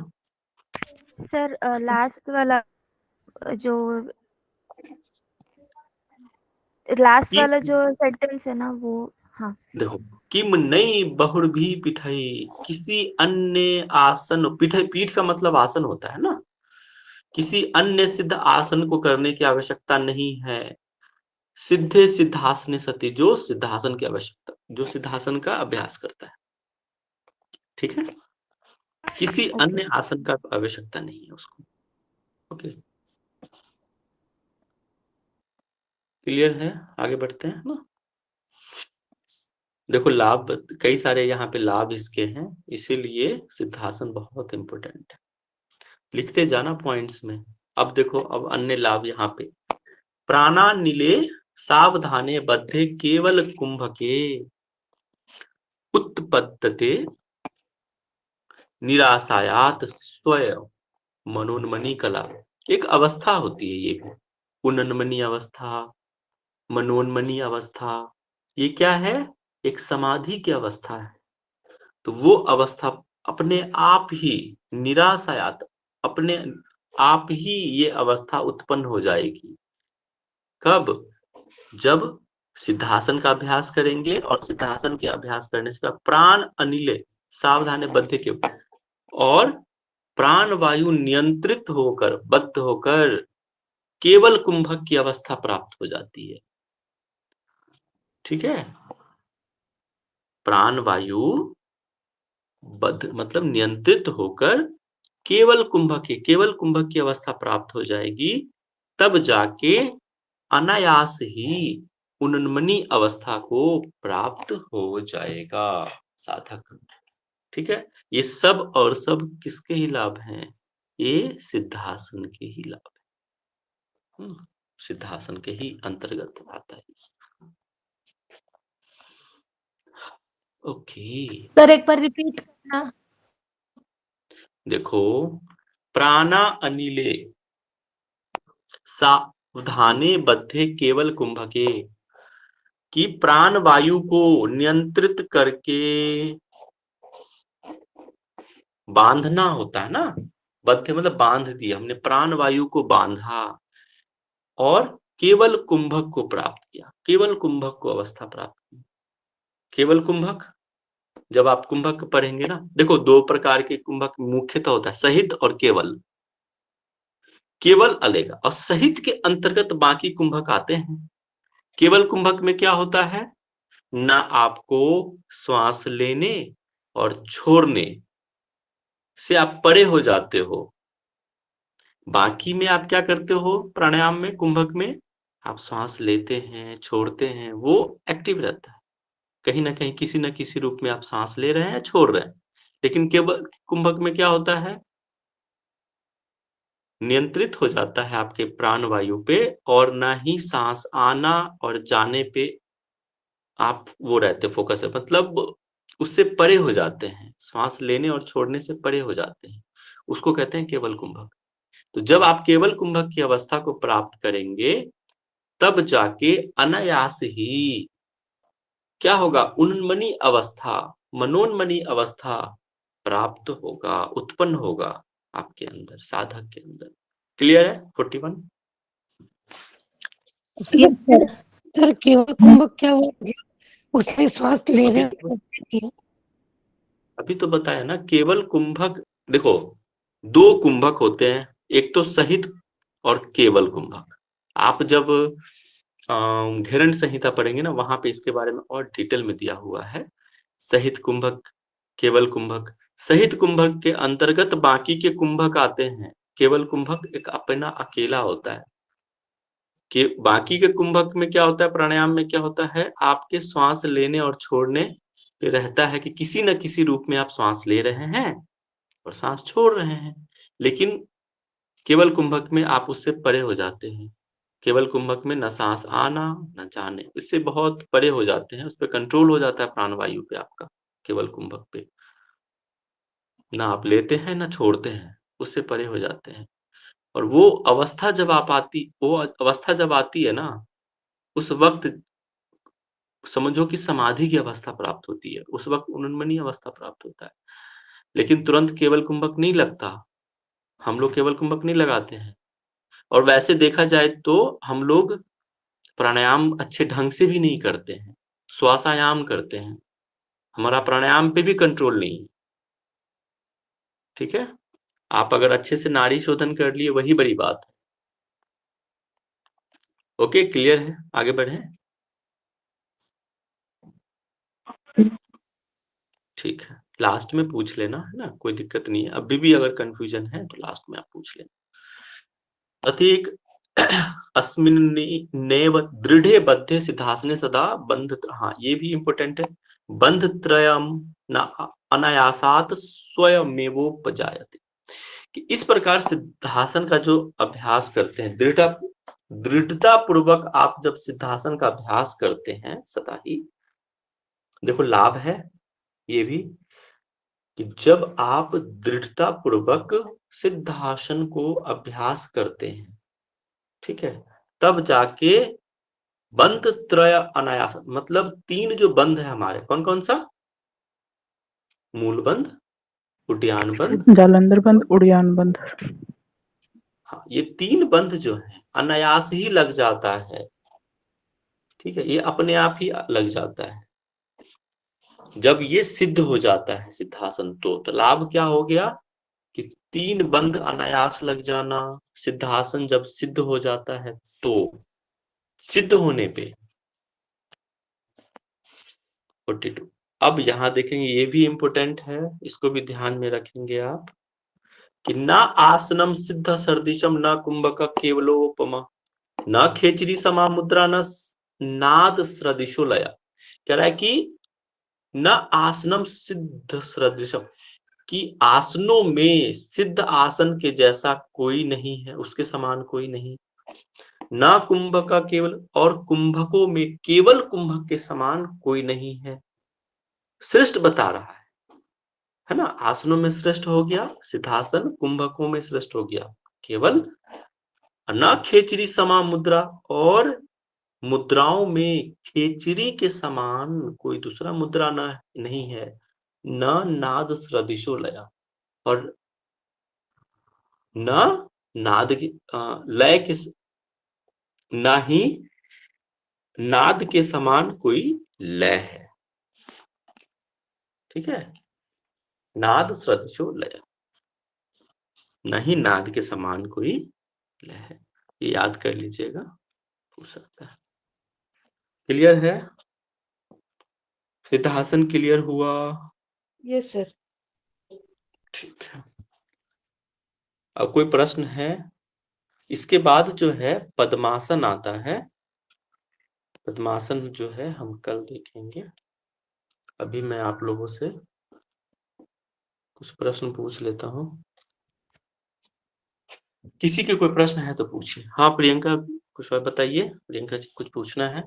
सर लास्ट वाला जो सेंटेंस है ना वो, हाँ देखो, किम नई बहुर भी पिठई, किसी अन्य आसन, पिठई पीठ का मतलब आसन होता है ना, किसी अन्य सिद्ध आसन को करने की आवश्यकता नहीं है। सिद्धे सिद्धासन सती, जो सिद्धासन की आवश्यकता, जो सिद्धासन का अभ्यास करता है, ठीक है, किसी अन्य आसन का आवश्यकता नहीं है उसको। ओके, क्लियर है? आगे बढ़ते हैं ना। देखो लाभ, कई सारे यहाँ पे लाभ इसके हैं, इसीलिए सिद्धासन बहुत इंपॉर्टेंट है। लिखते जाना पॉइंट्स में। अब देखो, अब अन्य लाभ यहाँ पे, प्राणानिले सावधाने बद्धे केवल कुंभके उत्पद्यते निराशायात स्वयं मनोन्मनी कला। एक अवस्था होती है ये भी, उन्नमनी अवस्था, मनोन्मनी अवस्था। ये क्या है? एक समाधि की अवस्था है। तो वो अवस्था अपने आप ही निराशायात, अपने आप ही ये अवस्था उत्पन्न हो जाएगी। कब? जब सिद्धासन का अभ्यास करेंगे, और सिद्धासन के अभ्यास करने से प्राण अनिले सावधान बद्ध के, और प्राण वायु नियंत्रित होकर, बद्ध होकर केवल कुंभक की अवस्था प्राप्त हो जाती है। ठीक है, प्राण वायु बद्ध मतलब नियंत्रित होकर केवल कुंभक की अवस्था प्राप्त हो जाएगी। तब जाके अनायास ही उन्नमनी अवस्था को प्राप्त हो जाएगा साधक। ठीक है, ये सब और सब किसके ही लाभ हैं? ये सिद्धासन के ही लाभ है, सिद्धासन के ही अंतर्गत आता है। ओके सर एक बार रिपीट करना। देखो, प्राणा अनिले सावधाने बद्धे केवल कुंभके, कि प्राण वायु को नियंत्रित करके बांधना होता है ना, बद्धे मतलब बांध दिया हमने, प्राण वायु को बांधा और केवल कुंभक को प्राप्त किया, केवल कुंभक को अवस्था प्राप्त की। केवल कुंभक, जब आप कुंभक पढ़ेंगे ना, देखो 2 प्रकार के कुंभक मुख्यतः होता है, सहित और केवल। केवल अलग और सहित के अंतर्गत बाकी कुंभक आते हैं। केवल कुंभक में क्या होता है? ना आपको श्वास लेने और छोड़ने से आप परे हो जाते हो। बाकी में आप क्या करते हो? प्राणायाम में, कुंभक में आप श्वास लेते हैं, छोड़ते हैं, वो एक्टिव रहता है। कहीं ना कहीं किसी न किसी रूप में आप सांस ले रहे हैं, छोड़ रहे हैं। लेकिन केवल कुंभक में क्या होता है? नियंत्रित हो जाता है आपके प्राण वायु पे, और ना ही सांस आना और जाने पे आप वो रहते फोकस है, मतलब उससे परे हो जाते हैं, श्वास लेने और छोड़ने से परे हो जाते हैं, उसको कहते हैं केवल कुंभक। तो जब आप केवल कुंभक की अवस्था को प्राप्त करेंगे, तब जाके अनायास ही क्या होगा? उन्मनी अवस्था, मनोन्मनी अवस्था प्राप्त होगा, उत्पन्न होगा आपके अंदर, साधक के अंदर। क्लियर है? 41 सर केवल कुंभक क्या हुआ? उसमें श्वास ले रहे हैं। अभी तो बताया ना, केवल कुंभक। देखो 2 कुंभक होते हैं, एक तो सहित और केवल कुंभक। आप जब घेरण संहिता पढ़ेंगे ना, वहां पे इसके बारे में और डिटेल में दिया हुआ है। सहित कुंभक, केवल कुंभक। सहित कुंभक के अंतर्गत बाकी के कुंभक आते हैं। केवल कुंभक एक अपना अकेला होता है। कि बाकी के कुंभक में क्या होता है? प्राणायाम में क्या होता है? आपके श्वास लेने और छोड़ने पे रहता है कि किसी न किसी रूप में आप श्वास ले रहे हैं और सांस छोड़ रहे हैं, लेकिन केवल कुंभक में आप उससे परे हो जाते हैं। केवल कुंभक में न सांस आना न जाने, इससे बहुत परे हो जाते हैं, उस पर कंट्रोल हो जाता है प्राणवायु पे आपका केवल कुंभक पे। ना आप लेते हैं ना छोड़ते हैं, उससे परे हो जाते हैं। और वो अवस्था जब आती है ना, उस वक्त समझो कि समाधि की अवस्था प्राप्त होती है, उस वक्त उन्मनी अवस्था प्राप्त होता है। लेकिन तुरंत केवल कुंभक नहीं लगता, हम लोग केवल कुंभक नहीं लगाते हैं। और वैसे देखा जाए तो हम लोग प्राणायाम अच्छे ढंग से भी नहीं करते हैं, श्वासायाम करते हैं, हमारा प्राणायाम पे भी कंट्रोल नहीं है। ठीक है, आप अगर अच्छे से नाड़ी शोधन कर लिए वही बड़ी बात है। ओके, क्लियर है, आगे बढ़े। ठीक है, लास्ट में पूछ लेना, है ना, कोई दिक्कत नहीं है। अभी भी अगर कंफ्यूजन है तो लास्ट में आप पूछ लेना। अतिक अस्मिन्नेव दृढ़े बद्धे सिद्धासने सदा बंध, हाँ ये भी इंपॉर्टेंट है, बंध त्रयम न अनायासात स्वयमेवोपजायते, कि इस प्रकार सिद्धासन का जो अभ्यास करते हैं, दृढ़ता पूर्वक आप जब सिद्धासन का अभ्यास करते हैं सदा ही, देखो लाभ है ये भी कि जब आप दृढ़ता पूर्वक सिद्धासन को अभ्यास करते हैं, ठीक है, तब जाके बंध त्रय अनायास, मतलब 3 जो बंध है हमारे, कौन कौन सा? मूल बंध, उड्डयन बंध, जालंधर बंद, उड़ियान बंद। हाँ, ये 3 बंध जो है अनायास ही लग जाता है। ठीक है, ये अपने आप ही लग जाता है जब ये सिद्ध हो जाता है सिद्धासन। तो लाभ क्या हो गया कि 3 बंध अनायास लग जाना। सिद्धासन जब सिद्ध हो जाता है तो सिद्ध होने पे 42। अब यहां देखेंगे, ये भी इंपॉर्टेंट है, इसको भी ध्यान में रखेंगे आप कि ना आसनम सिद्ध सर्दिशम न कुंभक केवलोपमा न खेचरी समा मुद्रा न नाद सदृशो लया। कह रहा है कि न आसनम सिद्ध सदृशम, कि आसनों में सिद्ध आसन के जैसा कोई नहीं है, उसके समान कोई नहीं। न कुंभक केवल, और कुंभकों में केवल कुंभक के समान कोई नहीं है। श्रेष्ठ बता रहा है ना, आसनों में श्रेष्ठ हो गया सिद्धासन, कुंभकों में श्रेष्ठ हो गया केवल। न खेचरी समा मुद्रा, और मुद्राओं में खेचरी के समान कोई दूसरा मुद्रा नहीं है। न नाद सदृशो लया, और न नाद की लय के, न ही नाद के समान कोई लय है। ठीक है, नाद सदृशो लय, नहीं नाद के समान कोई लय है, ये याद कर लीजिएगा, पूछ सकता है। क्लियर है? सिद्धासन क्लियर हुआ? Yes sir. ठीक है, अब कोई प्रश्न है? इसके बाद जो है पद्मासन आता है। पद्मासन जो है हम कल देखेंगे। अभी मैं आप लोगों से कुछ प्रश्न पूछ लेता हूं, किसी के कोई प्रश्न है तो पूछिए। हाँ प्रियंका, कुछ और बताइए। प्रियंका जी कुछ पूछना है?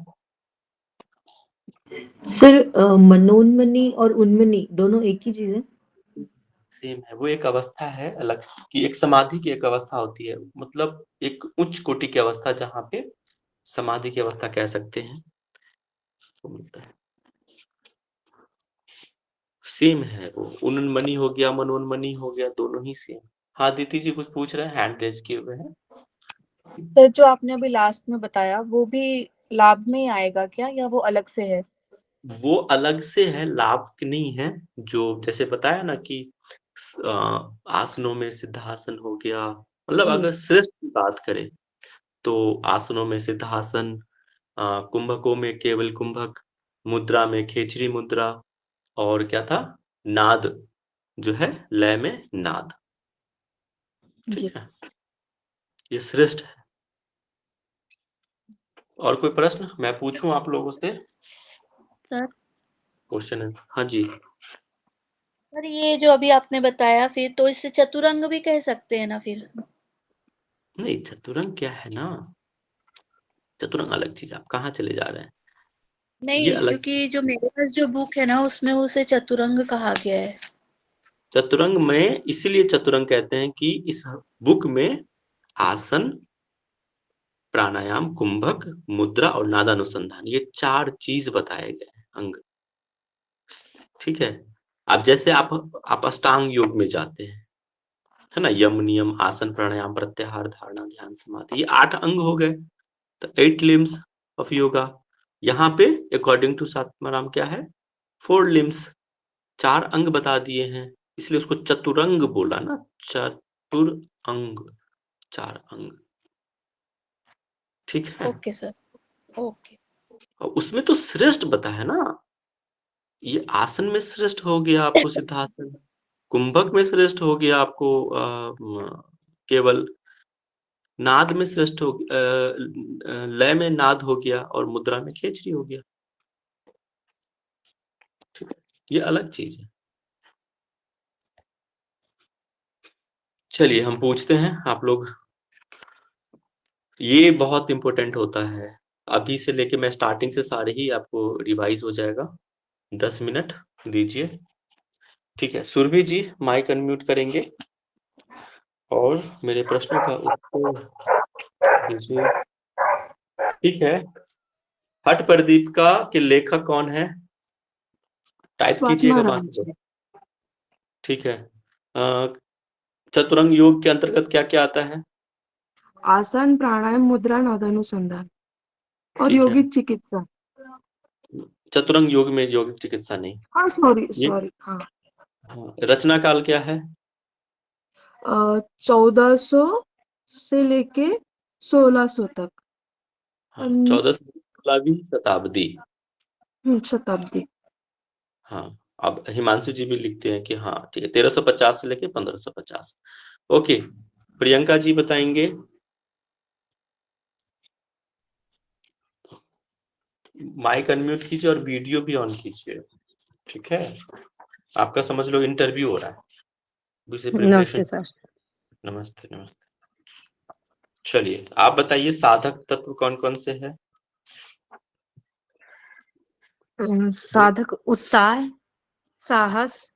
सर मनोन्मनी और उन्मनी दोनों एक ही चीज है? सेम है, वो एक अवस्था है अलग, कि एक समाधि की एक अवस्था होती है, मतलब एक उच्च कोटि की अवस्था जहाँ पे समाधि की अवस्था कह सकते हैं, वो मिलता है। सेम है वो, उन्मनी हो गया मनोन्मनी हो गया, दोनों ही सेम। हाँ दीदी जी कुछ पूछ रहे हैं, हैंड रेज किए हुए हैं। सर जो आपने अभी लास्ट में बताया वो भी लाभ में ही आएगा क्या, या वो अलग से है? वो अलग से है, लाभ नहीं है। जो जैसे बताया ना कि आसनों में सिद्धासन हो गया, मतलब जी। अगर श्रेष्ठ की बात करें तो आसनों में सिद्धासन, कुंभकों में केवल कुंभक, मुद्रा में खेचरी मुद्रा, और क्या था, नाद जो है लय में नाद। जी। ठीक है, ये श्रेष्ठ है। और कोई प्रश्न मैं पूछूं आप लोगों से? सर क्वेश्चन है। हाँ जी। सर ये जो अभी आपने बताया फिर तो इससे चतुरंग भी कह सकते हैं ना फिर? नहीं, चतुरंग क्या है ना, चतुरंग अलग चीज, आप कहाँ चले जा रहे हैं, ये नहीं, अलग। क्योंकि जो मेरे पास जो बुक है ना उसमें उसे चतुरंग कहा गया है। चतुरंग में इसीलिए चतुरंग कहते हैं कि इस बुक में आसन, प्राणायाम, कुंभक, मुद्रा और नादानुसंधान, ये 4 चीज बताए गए हैं, अंग। ठीक है। अब जैसे आप अष्टांग योग में जाते हैं, है ना, यम, नियम, आसन, प्राणायाम, प्रत्याहार, धारणा, ध्यान, समाधि, ये 8 अंग हो गए, तो 8 लिम्स ऑफ योगा। यहाँ पे अकॉर्डिंग टू सात्माराम क्या है, 4 लिम्स, 4 अंग बता दिए हैं, इसलिए उसको चतुरंग बोला ना, चतुर अंग, 4 अंग। ठीक है। Okay sir, okay. और उसमें तो श्रेष्ठ बताया ना, ये आसन में श्रेष्ठ हो गया आपको सिद्धासन, कुंभक में श्रेष्ठ हो गया आपको केवल, नाद में श्रेष्ठ हो, लय में नाद हो गया, और मुद्रा में खेचरी हो गया। ठीक है, ये अलग चीज है। चलिए हम पूछते हैं, आप लोग, ये बहुत इंपॉर्टेंट होता है, अभी से लेके मैं स्टार्टिंग से सारे ही आपको रिवाइज हो जाएगा, 10 मिनट दीजिए। ठीक है, सुरभि जी माइक अनम्यूट करेंगे और मेरे प्रश्नों का उत्तर दीजिए। ठीक है, हठ प्रदीप का के लेखक कौन है, टाइप कीजिएगा बाकी लोग। ठीक है, चतुरंग योग के अंतर्गत क्या क्या आता है? आसन, प्राणायाम, मुद्रा, नादानुसंधान और ठीक है, योगिक चिकित्सा। चतुरंग योग में योगिक चिकित्सा नहीं। हाँ सॉरी ये सॉरी हाँ, हाँ, रचना काल क्या है? 1400 से लेके 1600 तक। हाँ, 14वीं शताब्दी। शताब्दी। हाँ, अब हिमांशु जी भी लिखते हैं कि हाँ ठीक है, 1350 से लेके 1550। ओके, प्रियंका जी बताएंगे। माइक अनम्यूट कीजिए और वीडियो भी ऑन कीजिए। ठीक है, आपका समझ लो इंटरव्यू हो रहा है, नमस्ते सर। नमस्ते नमस्ते। चलिए आप बताइए, साधक तत्व कौन कौन से हैं? साधक उत्साह, साहस,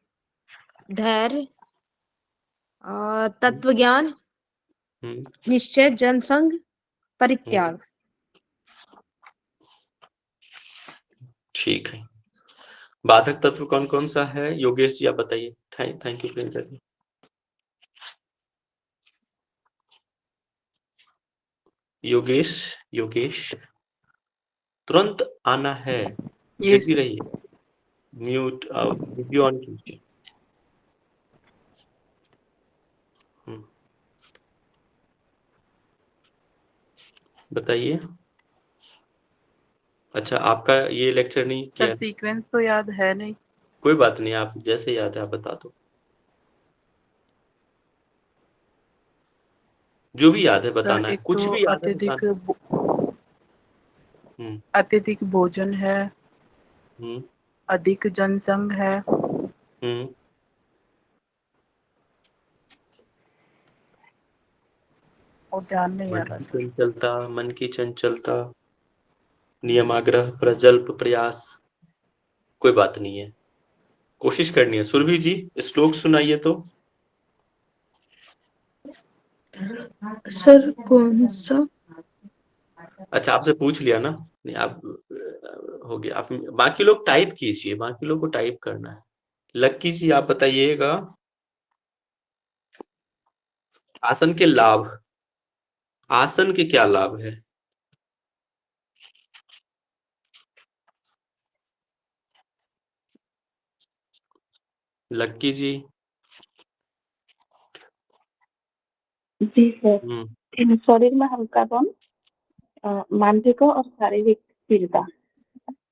धैर्य और तत्व ज्ञान, निश्चय, जनसंघ, परित्याग। ठीक है, बाधक तत्व कौन कौन सा है? योगेश जी आप बताइए। Thank you Priyanka ji. योगेश तुरंत आना है, ये भी रहिए, म्यूट वीडियो ऑन कीजिए। बताइए। अच्छा, आपका ये लेक्चर नहीं किया? सीक्वेंस तो याद है नहीं। कोई बात नहीं, आप जैसे याद है आप बता दो, जो भी याद है बताना है, कुछ तो भी याद है बताना। अत्यधिक भोजन है, अधिक जनसंघ है, और ध्यान नहीं आ रहा। मन की चंचलता, नियमाग्रह, प्रजल्प, प्रयास। कोई बात नहीं है, कोशिश करनी है। सुरभि जी श्लोक सुनाइए तो। सर कौन सा? अच्छा, आपसे पूछ लिया ना, नहीं आप हो गया। आप बाकी लोग टाइप कीजिए, बाकी लोग को टाइप करना है। लक्की जी आप बताइएगा, आसन के लाभ, आसन के क्या लाभ है? लक्की जी। जी सर, शरीर में हल्कापन, मानसिक और शारीरिक स्थिरता।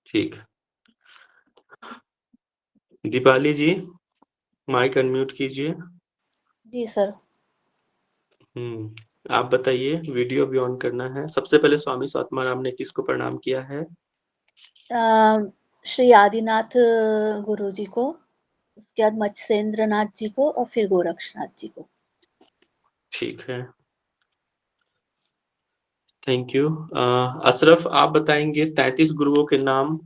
ठीक, दीपाली जी माइक अनम्यूट कीजिए। जी सर। आप बताइए, वीडियो भी ऑन करना है। सबसे पहले स्वामी स्वात्माराम ने किसको प्रणाम किया है? श्री आदिनाथ गुरु जी को, उसके बाद मत्स्येंद्र नाथ जी को और फिर गोरक्षनाथ जी को। ठीक है, थैंक यू। अशरफ, आप बताएंगे 33 गुरुओं के नाम?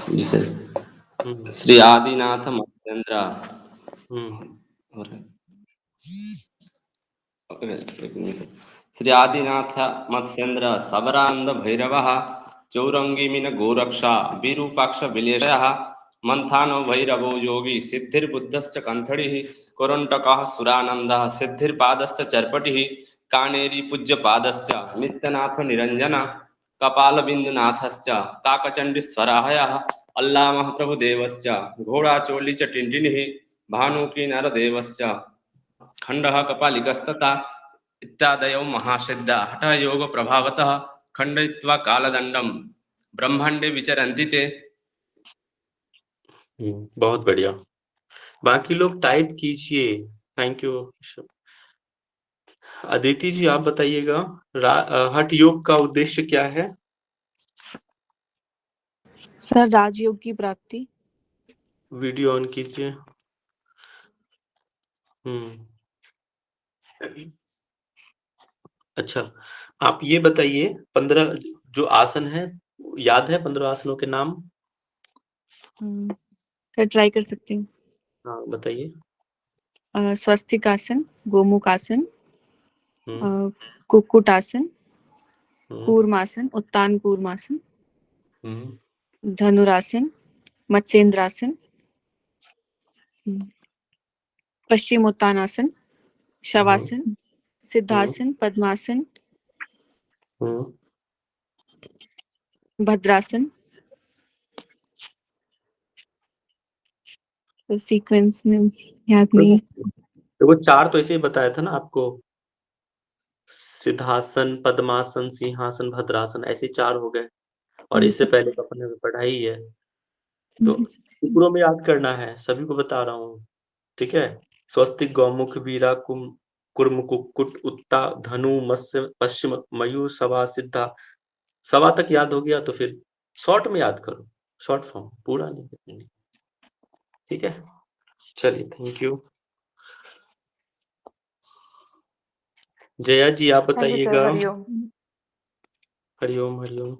जी सर। श्री आदिनाथ मत्स्येंद्र श्री आदिनाथ मत्स्येंद्र सबरानंद भैरवः चौरंगीमीन गोरक्षा विरूपाक्ष विलेशः मंथानो भैरवो योगी सिद्धिर्बुद्धश्च कंथड़िः कोरंटकः सुरानंदः सिद्धिर्पादश्च चर्पटिः कानेरी पूज्यपादश्च नित्यनाथ निरंजन कपालबिंदुनाथश्च काकचंडीश्वराहयः अल्लामः प्रभुदेवश्च घोड़ाचोली च टिंटिनिः भानुकी नरदेवश्च खंडः कपालिकस्तथा इत्यादयो महासिद्धा हठ योग प्रभावतः खंडयित्वा कालदंडम ब्रह्मांडे विचरन्ति ते। बहुत बढ़िया, बाकी लोग टाइप कीजिए। Thank you. अदिति जी, आप बताइएगा हठ योग का उद्देश्य क्या है? सर, राजयोग की प्राप्ति। वीडियो ऑन कीजिए। अच्छा, आप ये बताइए 15 जो आसन है, याद है 15 आसनों के नाम? सर, ट्राई कर सकती हूँ। हाँ, बताइए। स्वस्तिक आसन, गोमुख आसन, कुक्कुटासन, कूर्मासन, उत्तान कूर्मासन, धनुरासन, मत्स्येंद्रासन, पश्चिमोत्तानासन, शवासन, सिद्धासन, पद्मासन, भद्रासन। सीक्वेंस में याद नहीं। देखो 4 तो ऐसे ही बताया था ना आपको, सिद्धासन, पद्मासन, सिंहासन, भद्रासन, ऐसे 4 हो गए, और इससे पहले तो अपने पढ़ा ही है, तो टुकड़ों में याद करना है, सभी को बता रहा हूँ, ठीक है। स्वस्तिक, गौमुख, वीरा, कुर्म, कुक्कुट, उत्ता, धनु, मत्स्य, पश्चिम, मयूर, सवा, सिद्धा। सवा तक याद हो गया तो फिर शॉर्ट में याद करो, शॉर्ट फॉर्म, पूरा नहीं, ठीक है। चलिए, थैंक यू। जया जी, आप बताइएगा। हरिओम। हरिओम हरिओम।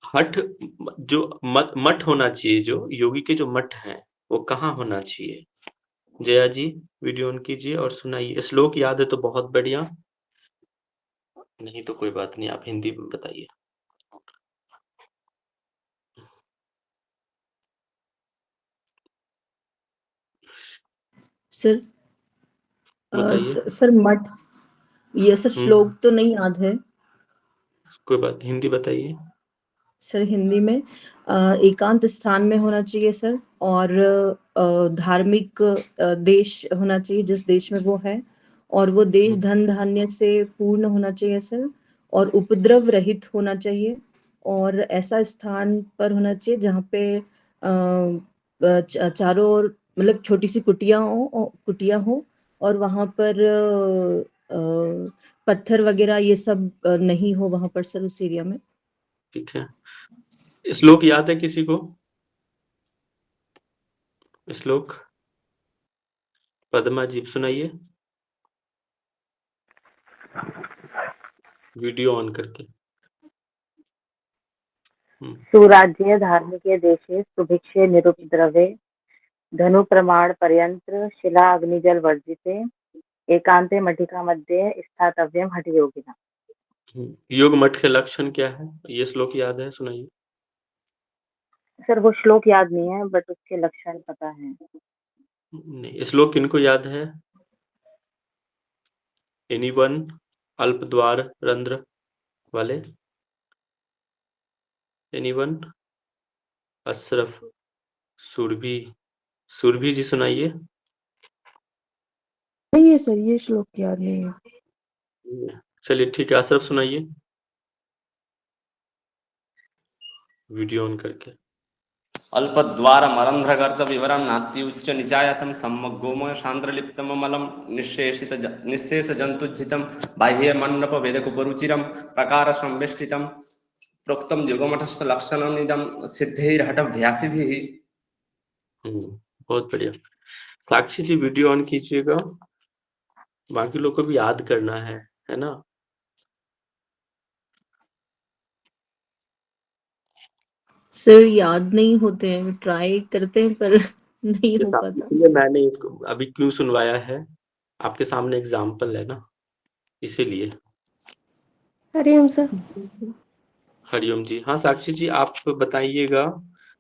हठ जो मठ होना चाहिए, जो योगी के जो मठ हैं वो कहाँ होना चाहिए? जया जी, वीडियो ऑन कीजिए और सुनाइए। श्लोक याद है तो बहुत बढ़िया, नहीं तो कोई बात नहीं, आप हिंदी में बताइए। सर बताइए। सर मठ, ये सर श्लोक तो नहीं याद है। कोई बात, हिंदी बताइए। सर हिंदी में एकांत स्थान में होना चाहिए सर, और धार्मिक देश होना चाहिए जिस देश में वो है, और वो देश धन धान्य से पूर्ण होना चाहिए सर, और उपद्रव रहित होना चाहिए, और ऐसा स्थान पर होना चाहिए जहाँ पे चारों ओर मतलब छोटी सी कुटिया हो, और वहाँ पर पत्थर वगैरह ये सब नहीं हो वहाँ पर सर, उस एरिया में। ठीक है, श्लोक याद है किसी को? श्लोक पद्मा जी सुनाइए, वीडियो ऑन करके। सुराज्ये धार्मिके देशे सुभिक्षे निरुपद्रवे धनु प्रमाण पर्यंत्र शिला अग्निजल वर्जिते एकांते मठिका मध्ये स्थातव्यम हठ योगिना। योग मठ के लक्षण क्या है? ये श्लोक याद है, सुनाइए। सर वो श्लोक याद नहीं है, बट उसके लक्षण पता है। नहीं, श्लोक किनको याद है? एनीवन? अल्प द्वार रंध्र वाले? एनीवन? अशरफ, सुरभि जी सुनाइए। नहीं है सर, ये श्लोक याद नहीं है। चलिए ठीक है, अशरफ सुनाइए, वीडियो ऑन करके। अल्पद्वारमरन्ध्रगर्तविवरं नात्युच्च निचायतं सम्मग्गोमय सान्द्रलिप्तममलं निःशेषितजन्तुज्झितं बाह्यमण्डपवेदकुपरुचिरं प्रकारसंवेष्टितं प्रोक्तं युगमठस्य लक्षणमिदं सिद्धैर्हठव्यासिभिः। बहुत बढ़िया। साक्षी जी वीडियो ऑन कीजिएगा, बाकी लोग को भी याद करना है ना? सर याद नहीं होते हैं, ट्राई करते हैं पर नहीं हो पाता। इसलिए मैंने इसको अभी क्यों सुनवाया है, आपके सामने एग्जाम्पल है ना, इसीलिए। हरिओम सर। हरिओम जी। हाँ साक्षी जी आप बताइएगा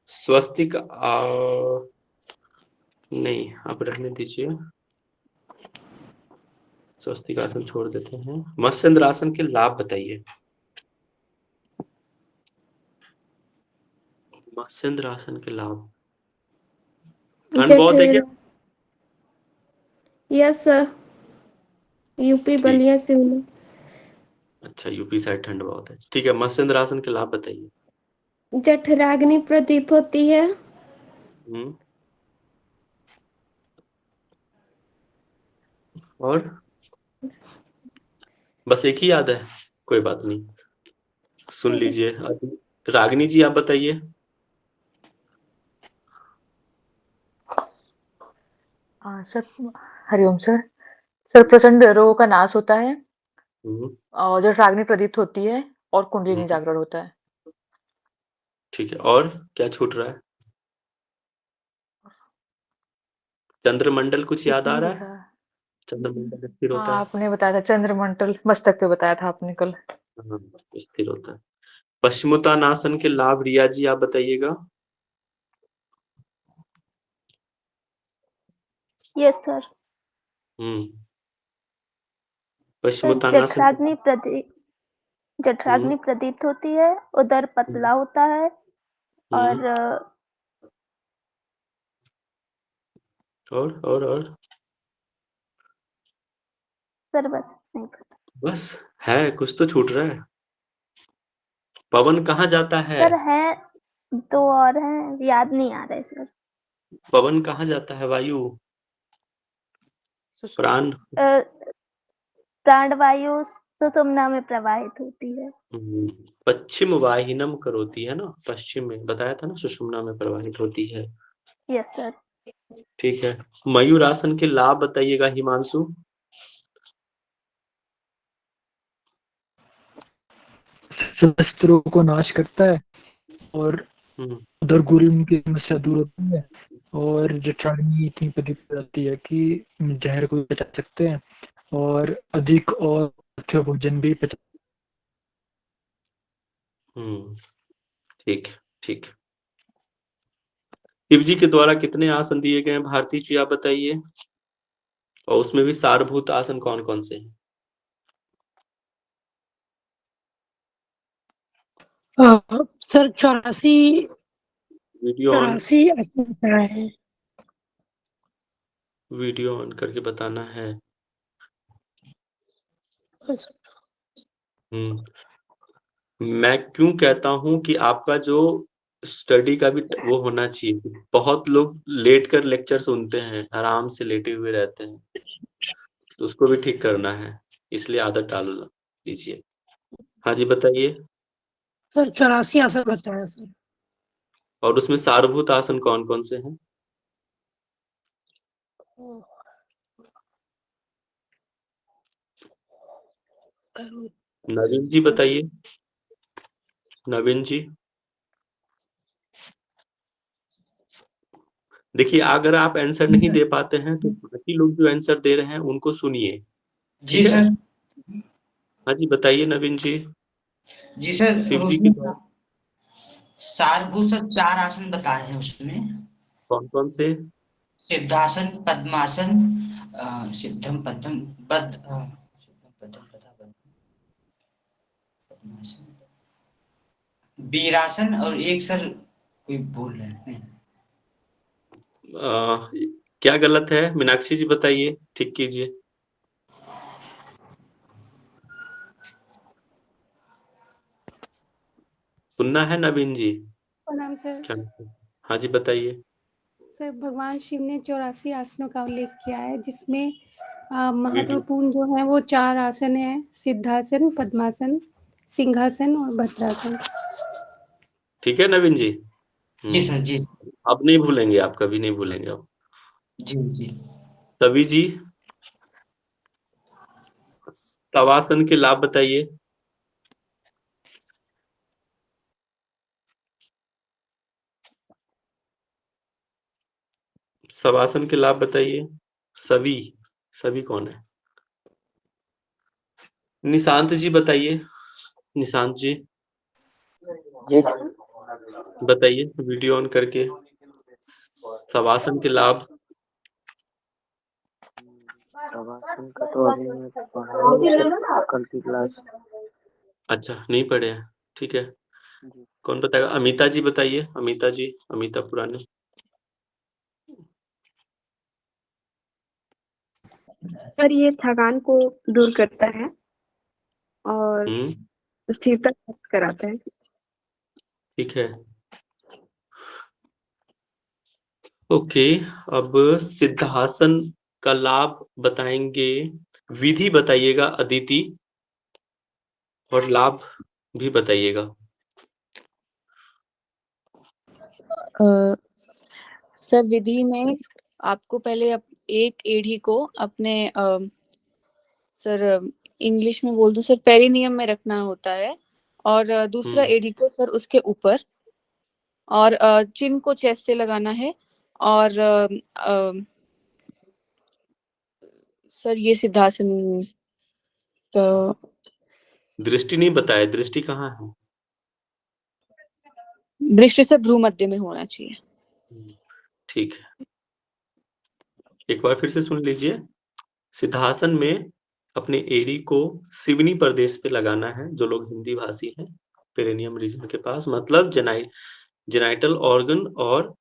स्वस्तिक नहीं आप रहने दीजिए, स्वस्तिक आसन छोड़ देते हैं। मत्स्येंद्र आसन के लाभ बताइए। मत्स्येंद्र आसन के लाभ, ठंड बहुत है क्या? यस सर, यूपी बलिया से हूँ। अच्छा यूपी साइड ठंड बहुत है, ठीक है। मत्स्येंद्र आसन के लाभ बताइए। जठराग्नि प्रदीप होती है। और बस एक ही याद है? कोई बात नहीं, सुन लीजिए। रागिनी जी आप बताइए। Sir Hariom sir. सर प्रचंड रोगों का नाश होता है और जठराग्नि प्रदीप्त होती है और कुंडलिनी जागरण होता है। ठीक है, और क्या छूट रहा है? चंद्रमंडल कुछ याद आ रहा है? चंद्रमंडल स्थिर होता है। आपने बताया था चंद्रमंडल मस्तक पे बताया था आपने कल। स्थिर होता है। पश्चिमोत्तानासन के लाभ रिया जी आप बताइएगा। Yes sir. पश्चिमोत्तानासन जठराग्नि प्रदीप्त होती है, उदर पतला होता है और सर बस नहीं पता। बस है, कुछ तो छूट रहा है। पवन कहाँ जाता है? सर है दो और हैं, याद नहीं आ रहे सर। पवन कहाँ जाता है? वायु, प्राण प्राणवायु सुषुम्ना में प्रवाहित होती है। पश्चिम वाहिनम करोती है ना, पश्चिम में बताया था ना, सुषुम्ना में प्रवाहित होती है। Yes sir. ठीक है। मयूर आसन के लाभ बताइएगा हिमांशु। शस्त्रों को नाश करता है और उधर गुरु की समस्या दूर होती है और जठराग्नि इतनी प्रदीप्त रहती है कि जहर को बचा सकते हैं और अधिक और अच्छा भोजन भी पचा। ठीक ठीक। शिव जी के द्वारा कितने आसन दिए गए हैं भारती जी आप बताइए, और उसमें भी सारभूत आसन कौन कौन से हैं? सर 84 वीडियो ऑन, 84 आसन बताया है। वीडियो ऑन करके बताना है। मैं क्यों कहता हूं कि आपका जो स्टडी का भी वो होना चाहिए। बहुत लोग लेट कर लेक्चर सुनते हैं, आराम से लेटे हुए रहते हैं, तो उसको भी ठीक करना है, इसलिए आदत डाल लीजिए। हाँ जी बताइए। सर 84 आसन बताया सर। और उसमें सारभूत आसन कौन कौन से हैं? नवीन जी बताइए। नवीन जी देखिए, अगर आप आंसर नहीं दे पाते हैं तो बाकी लोग जो आंसर दे रहे हैं उनको सुनिए। जी सर। हाँ जी बताइए नवीन जी। जी सर, शिव जी उसमें की सारभूत सर 4 आसन बताए हैं उसमें। कौन कौन से? सिद्धासन, पद्मासन, सिद्धम पद्म बद पद्मासन, वीरासन और एक सर कोई बोल रहे हैं। क्या गलत है मीनाक्षी जी बताइए, ठीक कीजिए। सुनना है नवीन जी? प्रणाम सर। क्या? हाँ जी, बताइए। सर भगवान शिव ने 84 आसनों का उल्लेख किया है, जिसमें वीडियो महत्वपूर्ण जो है वो 4 आसन हैं, सिद्धासन, पद्मासन, सिंहासन और भद्रासन। ठीक है नवीन जी? जी सर, जी सर। अब नहीं भूलेंगे आप, कभी नहीं भूलेंगे अब। जी, जी। सभी जी, शवासन के लाभ बताइए। शवासन के लाभ बताइए। सभी कौन है? निशांत जी बताइए। निशांत जी जी बताइए वीडियो ऑन करके शवासन के लाभ। शवासन का तो अभी मैं पढ़ा नहीं सर, कल की क्लास। अच्छा, नहीं पढ़े हैं, ठीक है। कौन बताएगा? अमिता जी बताइए। अमिता जी, अमिता पुराने। सर ये थकान को दूर करता है और स्थिरता प्राप्त कराता है। ठीक है, ओके। अब सिद्धासन का लाभ बताएंगे, विधि बताइएगा अदिति, और लाभ भी बताइएगा। सर विधि में आपको पहले एक एड़ी को अपने सर इंग्लिश में बोल दूं सर, पेरिनियम में रखना होता है, और दूसरा एड़ी को सर उसके ऊपर, और चिन को चेस्ट से लगाना है, और सर ये सिद्धासन का दृष्टि नहीं बताया, दृष्टि कहाँ है? दृष्टि से भ्रू मध्य में होना चाहिए। ठीक है, एक बार फिर से सुन लीजिए। सिद्धासन में अपने एड़ी को सिवनी प्रदेश पे लगाना है, जो लोग हिंदी भाषी हैं, पेरिनियम रीजन के पास, मतलब जेनाइटल ऑर्गन और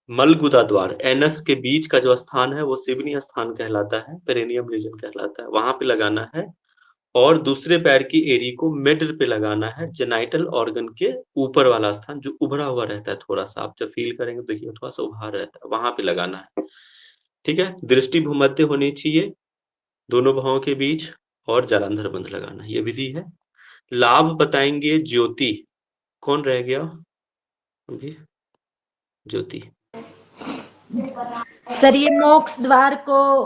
मलगुदा द्वार, एनस के बीच का जो स्थान है वो सिवनी स्थान कहलाता है, पेरिनियम रीजन कहलाता है, वहां पे लगाना है। और दूसरे पैर की एड़ी को मिड पे लगाना है, जेनाइटल ऑर्गन के ऊपर वाला स्थान जो उभरा हुआ रहता है थोड़ा सा, आप जब फील करेंगे देखिए थोड़ा सा उभार रहता है, वहां पे लगाना है। ठीक है, दृष्टि भूमध्य होनी चाहिए दोनों भुजाओं के बीच, और जालंधर बंध लगाना, ये विधि है। लाभ बताएंगे ज्योति। कौन रह गया अभी? ज्योति। सर ये मोक्ष द्वार को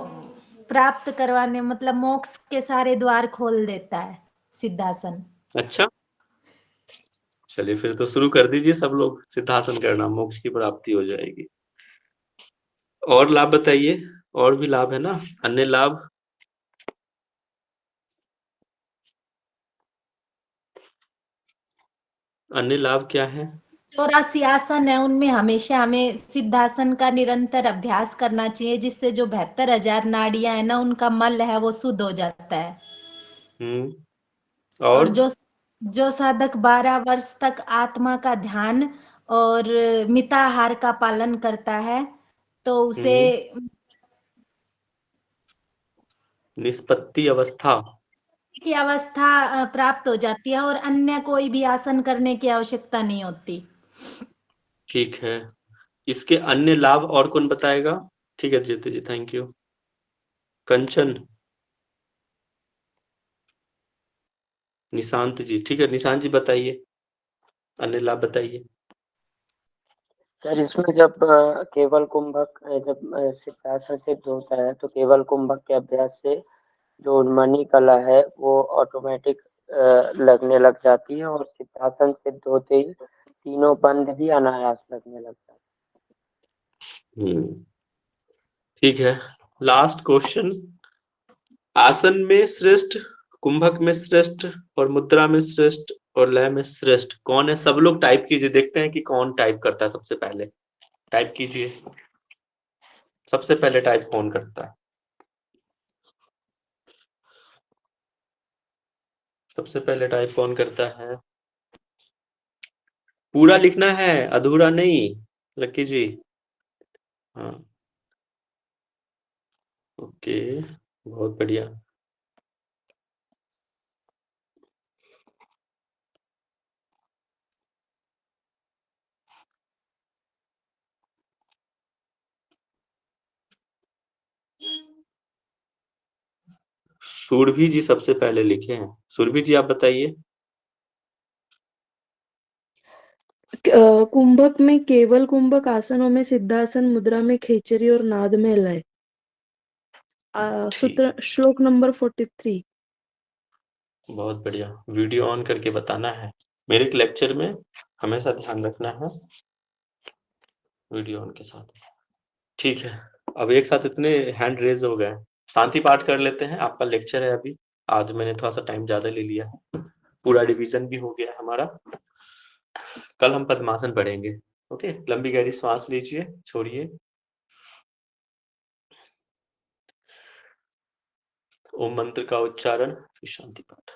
प्राप्त करवाने, मतलब मोक्ष के सारे द्वार खोल देता है सिद्धासन। अच्छा, चलिए फिर तो शुरू कर दीजिए सब लोग, सिद्धासन करना, मोक्ष की प्राप्ति हो जाएगी। और लाभ बताइए, और भी लाभ है ना, अन्य लाभ। अन्य लाभ क्या है? 84 आसन है, उनमें हमेशा हमें सिद्धासन का निरंतर अभ्यास करना चाहिए, जिससे जो 72,000 नाड़ियां है ना, उनका मल है वो शुद्ध हो जाता है। और जो साधक 12 वर्ष तक आत्मा का ध्यान और मिताहार का पालन करता है, तो उसे निष्पत्ति अवस्था की अवस्था प्राप्त हो जाती है, और अन्य कोई भी आसन करने की आवश्यकता नहीं होती। ठीक है, इसके अन्य लाभ और कौन बताएगा? ठीक है जीतू जी, थैंक यू। कंचन, निशांत जी, ठीक है निशांत जी बताइए, अन्य लाभ बताइए। सर इसमें जब केवल कुंभक जब सिद्धासन सिद्ध होता है, तो केवल कुंभक के अभ्यास से जो उन्मनी कला है वो ऑटोमेटिक लगने लग जाती है, और सिद्धासन सिद्ध होते ही तीनों बंद भी अनायास लगने लगता है। ठीक है, लास्ट क्वेश्चन। आसन में श्रेष्ठ, कुंभक में श्रेष्ठ, और मुद्रा में श्रेष्ठ, और लय में श्रेष्ठ कौन है? सब लोग टाइप कीजिए, देखते हैं कि कौन टाइप करता है सबसे पहले। टाइप कीजिए, सबसे पहले टाइप कौन करता है? सबसे पहले टाइप कौन करता है? पूरा लिखना है, अधूरा नहीं, लक्की जी। हाँ, ओके, बहुत बढ़िया। सुरभि जी सबसे पहले लिखे हैं। सुरभि जी आप बताइए। कुंभक में केवल कुंभक आसनों में सिद्धासन मुद्रा में खेचरी और नाद में लय। सूत्र श्लोक नंबर 43। बहुत बढ़िया। वीडियो ऑन करके बताना है। मेरे लेक्चर में हमेशा ध्यान रखना है वीडियो ऑन के साथ। ठीक है, अब एक साथ इतने हैंड रेज हो गए, शांति पाठ कर लेते हैं। आपका लेक्चर है अभी, आज मैंने थोड़ा सा टाइम ज्यादा ले लिया है, पूरा डिवीजन भी हो गया है हमारा। कल हम पद्मासन पढ़ेंगे। ओके, लंबी गहरी सांस लीजिए, छोड़िए। ओम मंत्र का उच्चारण, फिर शांति पाठ।